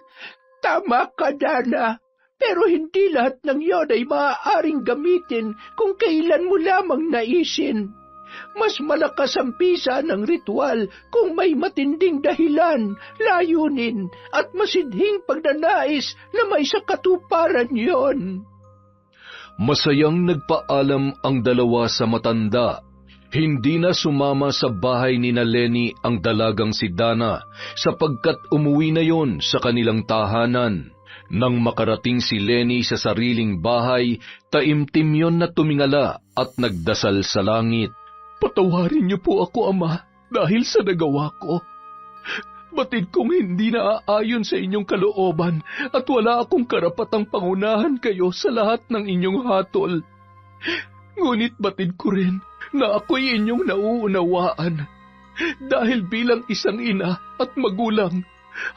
Tama ka, Dana. Pero hindi lahat ng iyon ay maaaring gamitin kung kailan mo lamang naisin. Mas malakas ang bisa ng ritual kung may matinding dahilan, layunin at masidhing pagnanais na may sakatuparan yon. Masayang nagpaalam ang dalawa sa matanda. Hindi na sumama sa bahay ni Lenny ang dalagang si Dana sapagkat umuwi na yon sa kanilang tahanan. Nang makarating si Lenny sa sariling bahay, taimtim yon na tumingala at nagdasal sa langit. Patawarin niyo po ako, Ama, dahil sa nagawa ko. Batid kong hindi naaayon sa inyong kalooban at wala akong karapatang pangunahan kayo sa lahat ng inyong hatol. Ngunit batid ko rin na ako'y inyong nauunawaan. Dahil bilang isang ina at magulang,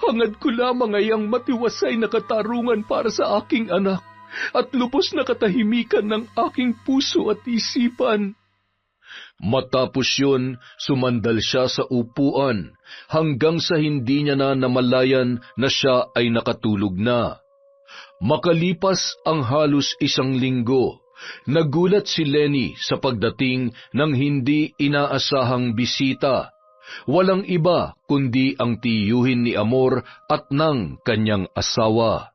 hangad ko lamang ay ang matiwasay na katarungan para sa aking anak at lubos na katahimikan ng aking puso at isipan. Matapos yun, sumandal siya sa upuan hanggang sa hindi niya na namalayan na siya ay nakatulog na. Makalipas ang halos 1 linggo, nagulat si Lenny sa pagdating ng hindi inaasahang bisita. Walang iba kundi ang tiyuhin ni Amor at ng kanyang asawa.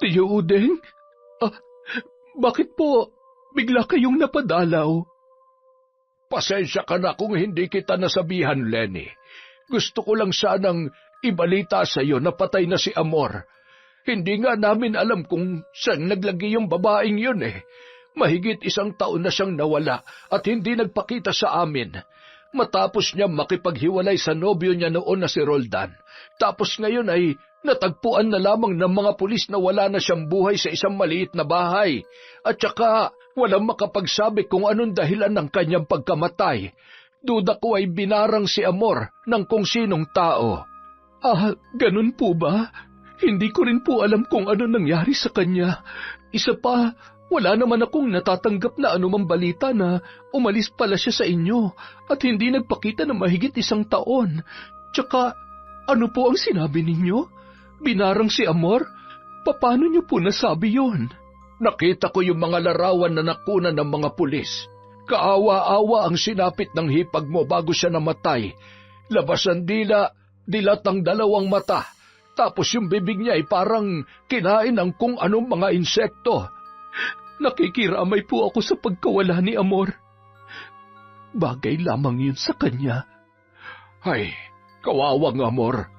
Tiyo Udeng, bakit po bigla kayong napadalaw? Pasensya ka na kung hindi kita nasabihan, Lenny. Gusto ko lang sanang ibalita sa iyo na patay na si Amor. Hindi nga namin alam kung saan naglagi yung babaeng yun eh. Mahigit 1 taon na siyang nawala at hindi nagpakita sa amin. Matapos niya makipaghiwalay sa nobyo niya noon na si Roldan. Tapos ngayon ay natagpuan na lamang ng mga pulis na wala na siyang buhay sa isang maliit na bahay. At saka walang makapagsabi kung anong dahilan ng kanyang pagkamatay. Duda ko ay binarang si Amor ng kung sinong tao. Ganun po ba? Hindi ko rin po alam kung ano nangyari sa kanya. Isa pa, wala naman akong natatanggap na anumang balita na umalis pala siya sa inyo at hindi nagpakita ng mahigit 1 taon. Tsaka, ano po ang sinabi ninyo? Binarang si Amor? Paano niyo po nasabi yon? Nakita ko yung mga larawan na nakunan ng mga pulis. Kaawa-awa ang sinapit ng hipag mo bago siya namatay. Labas ang dila, dilat ang 2 mata. Tapos yung bibig niya ay parang kinain ng kung anong mga insekto. Nakikiramay po ako sa pagkawala ni Amor. Bagay lamang yun sa kanya. Ay, kawawang Amor.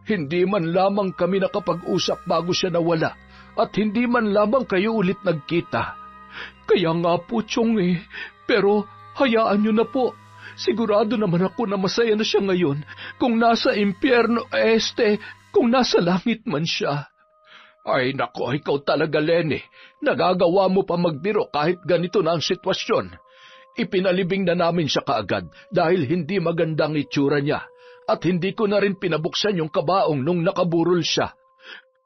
Hindi man lamang kami nakapag-usap bago siya nawala at hindi man lamang kayo ulit nagkita. Kaya nga po, Chong pero hayaan niyo na po. Sigurado naman ako na masaya na siya ngayon kung nasa impyerno kung nasa langit man siya. Ay nako, ikaw talaga, Lenny. Nagagawa mo pa magbiro kahit ganito na ang sitwasyon. Ipinalibing na namin siya kaagad dahil hindi magandang itsura niya at hindi ko na rin pinabuksan yung kabaong nung nakaburol siya.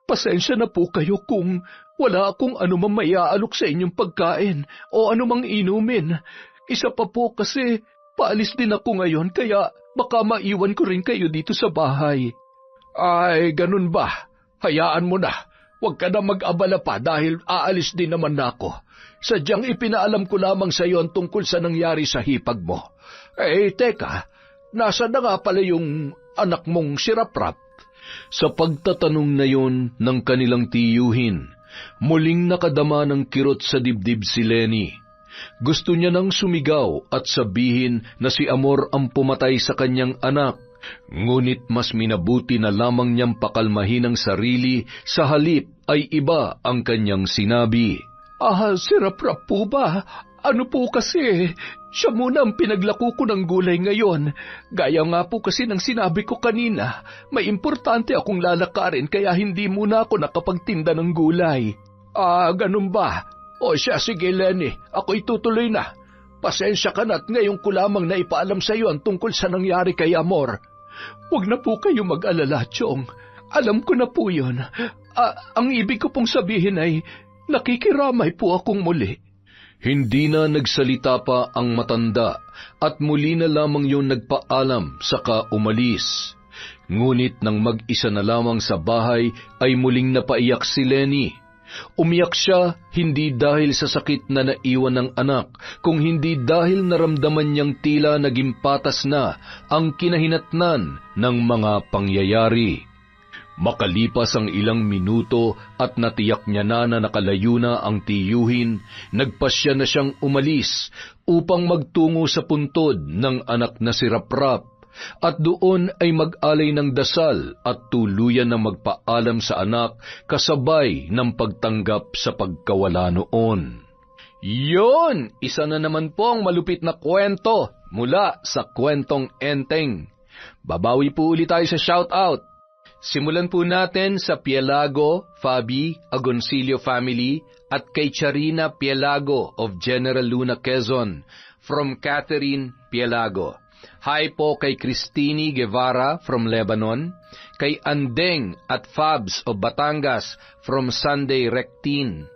Pasensya na po kayo kung wala akong anumang maiaalok sa inyong pagkain o anumang inumin. Isa pa po kasi paalis din ako ngayon kaya baka maiwan ko rin kayo dito sa bahay. Ay, ganun ba? Hayaan mo na. Huwag ka na mag-abala pa dahil aalis din naman na ako. Sadyang ipinaalam ko lamang sa iyo ang tungkol sa nangyari sa hipag mo. Teka, nasa na nga pala yung anak mong si Raprap? Sa pagtatanong na yon ng kanilang tiyuhin, muling nakadama ng kirot sa dibdib si Lenny. Gusto niya nang sumigaw at sabihin na si Amor ang pumatay sa kanyang anak, ngunit mas minabuti na lamang niyang pakalmahin ang sarili, sa halip ay iba ang kanyang sinabi. Si Raprap po ba? Ano po kasi, siya muna ang pinaglako ko ng gulay ngayon. Gaya nga po kasi ng sinabi ko kanina, may importante akong lalakarin kaya hindi muna ako nakapagtinda ng gulay. Ganun ba? O siya, sige Lenny, ako'y tutuloy na. Pasensya ka na't ngayon ko lamang na ipaalam sa iyo ang tungkol sa nangyari kay Amor. Huwag na po kayo mag-alala, Chong. Alam ko na po yun. Ang ibig ko pong sabihin ay, nakikiramay po akong muli. Hindi na nagsalita pa ang matanda at muli na lamang yun nagpaalam saka umalis. Ngunit nang mag-isa na lamang sa bahay ay muling napaiyak si Lenny. Umiyak siya hindi dahil sa sakit na naiwan ng anak, kung hindi dahil naramdaman niyang tila naging patas na ang kinahinatnan ng mga pangyayari. Makalipas ang ilang minuto at natiyak niya na nakalayo na ang tiyuhin, nagpasya na siyang umalis upang magtungo sa puntod ng anak na si Raprap, at doon ay mag-alay ng dasal at tuluyan na magpaalam sa anak kasabay ng pagtanggap sa pagkawala noon. Yun! Isa na naman po ang malupit na kwento mula sa Kwentong Enteng. Babawi po ulit tayo sa shoutout. Simulan po natin sa Pielago, Fabi, Agoncillo family at kay Charina Pielago of General Luna, Quezon, from Catherine Pielago. Hi po kay Cristini Guevara from Lebanon, kay Andeng at Fabs of Batangas from Sunday Rectin.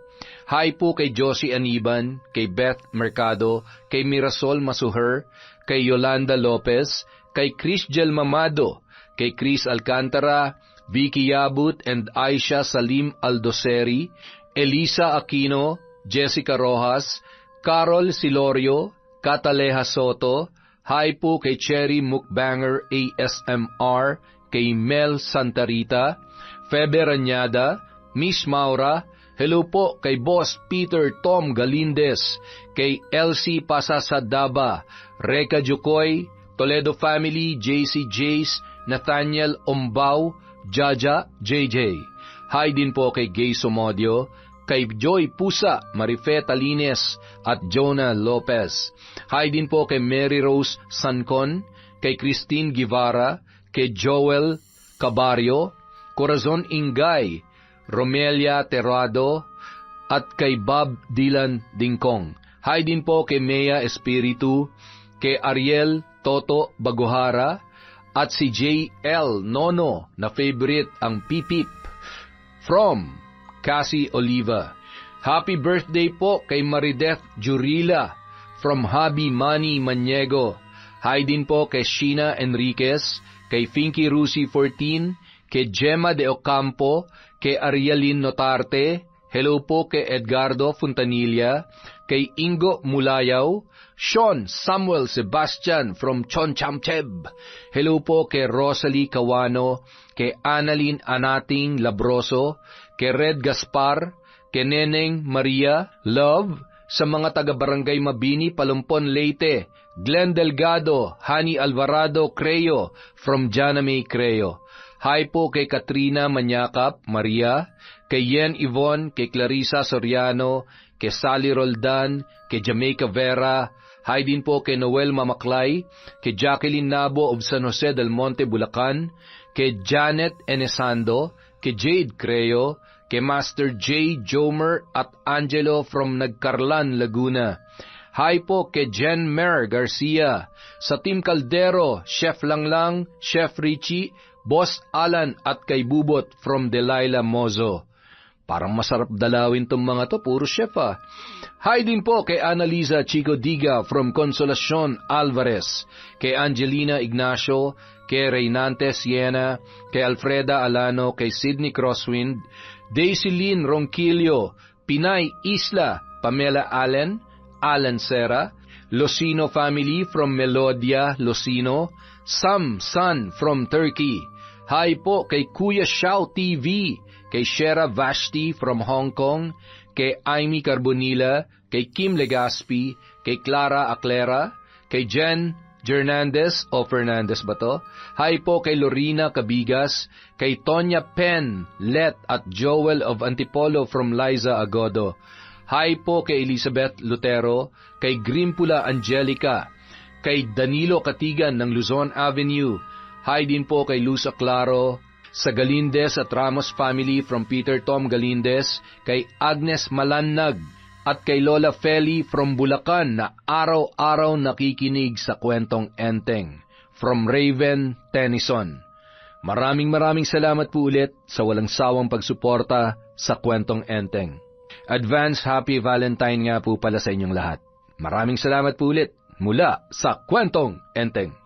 Hi po kay Josie Aniban, kay Beth Mercado, kay Mirasol Masuher, kay Yolanda Lopez, kay Chrisjel Mamado, kay Chris Alcantara, Vicky Yabut and Aisha Salim Aldoseri, Elisa Aquino, Jessica Rojas, Carol Silorio, Cataleja Soto. Hi po kay Cherry Mukbanger ASMR, kay Mel Santarita, Febe Ranyada, Miss Maura. Hello po kay Boss Peter Tom Galindez, kay Elsie Pasasadaba, Reka Jukoy, Toledo family, JC Jace, Nathaniel Ombao, Jaja, JJ. Hi din po kay Gay Somodio, kay Joy Pusa, Marife Talines, at Jonah Lopez. Hi din po kay Mary Rose Sancon, kay Christine Guevara, kay Joel Cabario, Corazon Ingay, Romelia Terrado, at kay Bob Dylan Dingkong. Hi din po kay Mea Espiritu, kay Ariel Toto Baguhara, at si J.L. Nono na favorite ang Pipip, from Cassie Oliva. Happy birthday po kay Marideth Jurila from Habi Manny Maniego. Hi din po kay Sheena Enriquez, kay Finky Rusi 14, kay Gemma de Ocampo, kay Arialin Notarte. Hello po kay Edgardo Fontanilla, kay Ingo Mulayaw, Sean Samuel Sebastian from Chonchamcheb. Hello po kay Rosalie Cawano, kay Annalyn Anating Labroso, kay Red Gaspar, kay Neneng Maria Love, sa mga taga-barangay Mabini, Palumpon, Leyte, Glenn Delgado, Hani Alvarado Creo from Jana May Creo. Hi po kay Katrina Manyakap Maria, kay Yen Yvonne, kay Clarissa Soriano, kay Sally Roldan, kay Jamaica Vera. Hi din po kay Noel Mamaklay, kay Jacqueline Nabo of San Jose del Monte, Bulacan, kay Janet Enesando, kay Jade Creo, kay Master J. Jomer at Angelo from Nagcarlan, Laguna. Hi po kay Jen Mer Garcia, sa Team Caldero, Chef Langlang, Chef Richie, Boss Alan at kay Bubot from Delilah Mozo. Parang masarap dalawin tong mga to, puro chef ah. Hi din po kay Annalisa Chico Diga from Consolacion Alvarez, kay Angelina Ignacio, kay Reynante Siena, kay Alfreda Alano, kay Sydney Crosswind, Daisy Lynn Ronquillo, Pinay Isla, Pamela Allen, Alan Serra, Losino family from Melodia Losino, Sam San from Turkey. Hi po kay Kuya Xiao TV, kay Shera Vashti from Hong Kong, kay Amy Carbonilla, kay Kim Legaspi, kay Clara Aclera, kay Jen Fernandez ba to? Hi po kay Lorena Cabigas, kay Tonya Pen, Let at Joel of Antipolo from Liza Agodo. Hi po kay Elizabeth Lutero, kay Grimpula Angelica, kay Danilo Katigan ng Luzon Avenue. Hi din po kay Luz Aclaro, sa Galindez at Ramos family from Peter Tom Galindez, kay Agnes Malanag, at kay Lola Feli from Bulacan na araw-araw nakikinig sa Kwentong Enteng, from Raven Tennyson. Maraming salamat po ulit sa walang sawang pagsuporta sa Kwentong Enteng. Advance Happy Valentine nga po pala sa inyong lahat. Maraming salamat po ulit mula sa Kwentong Enteng.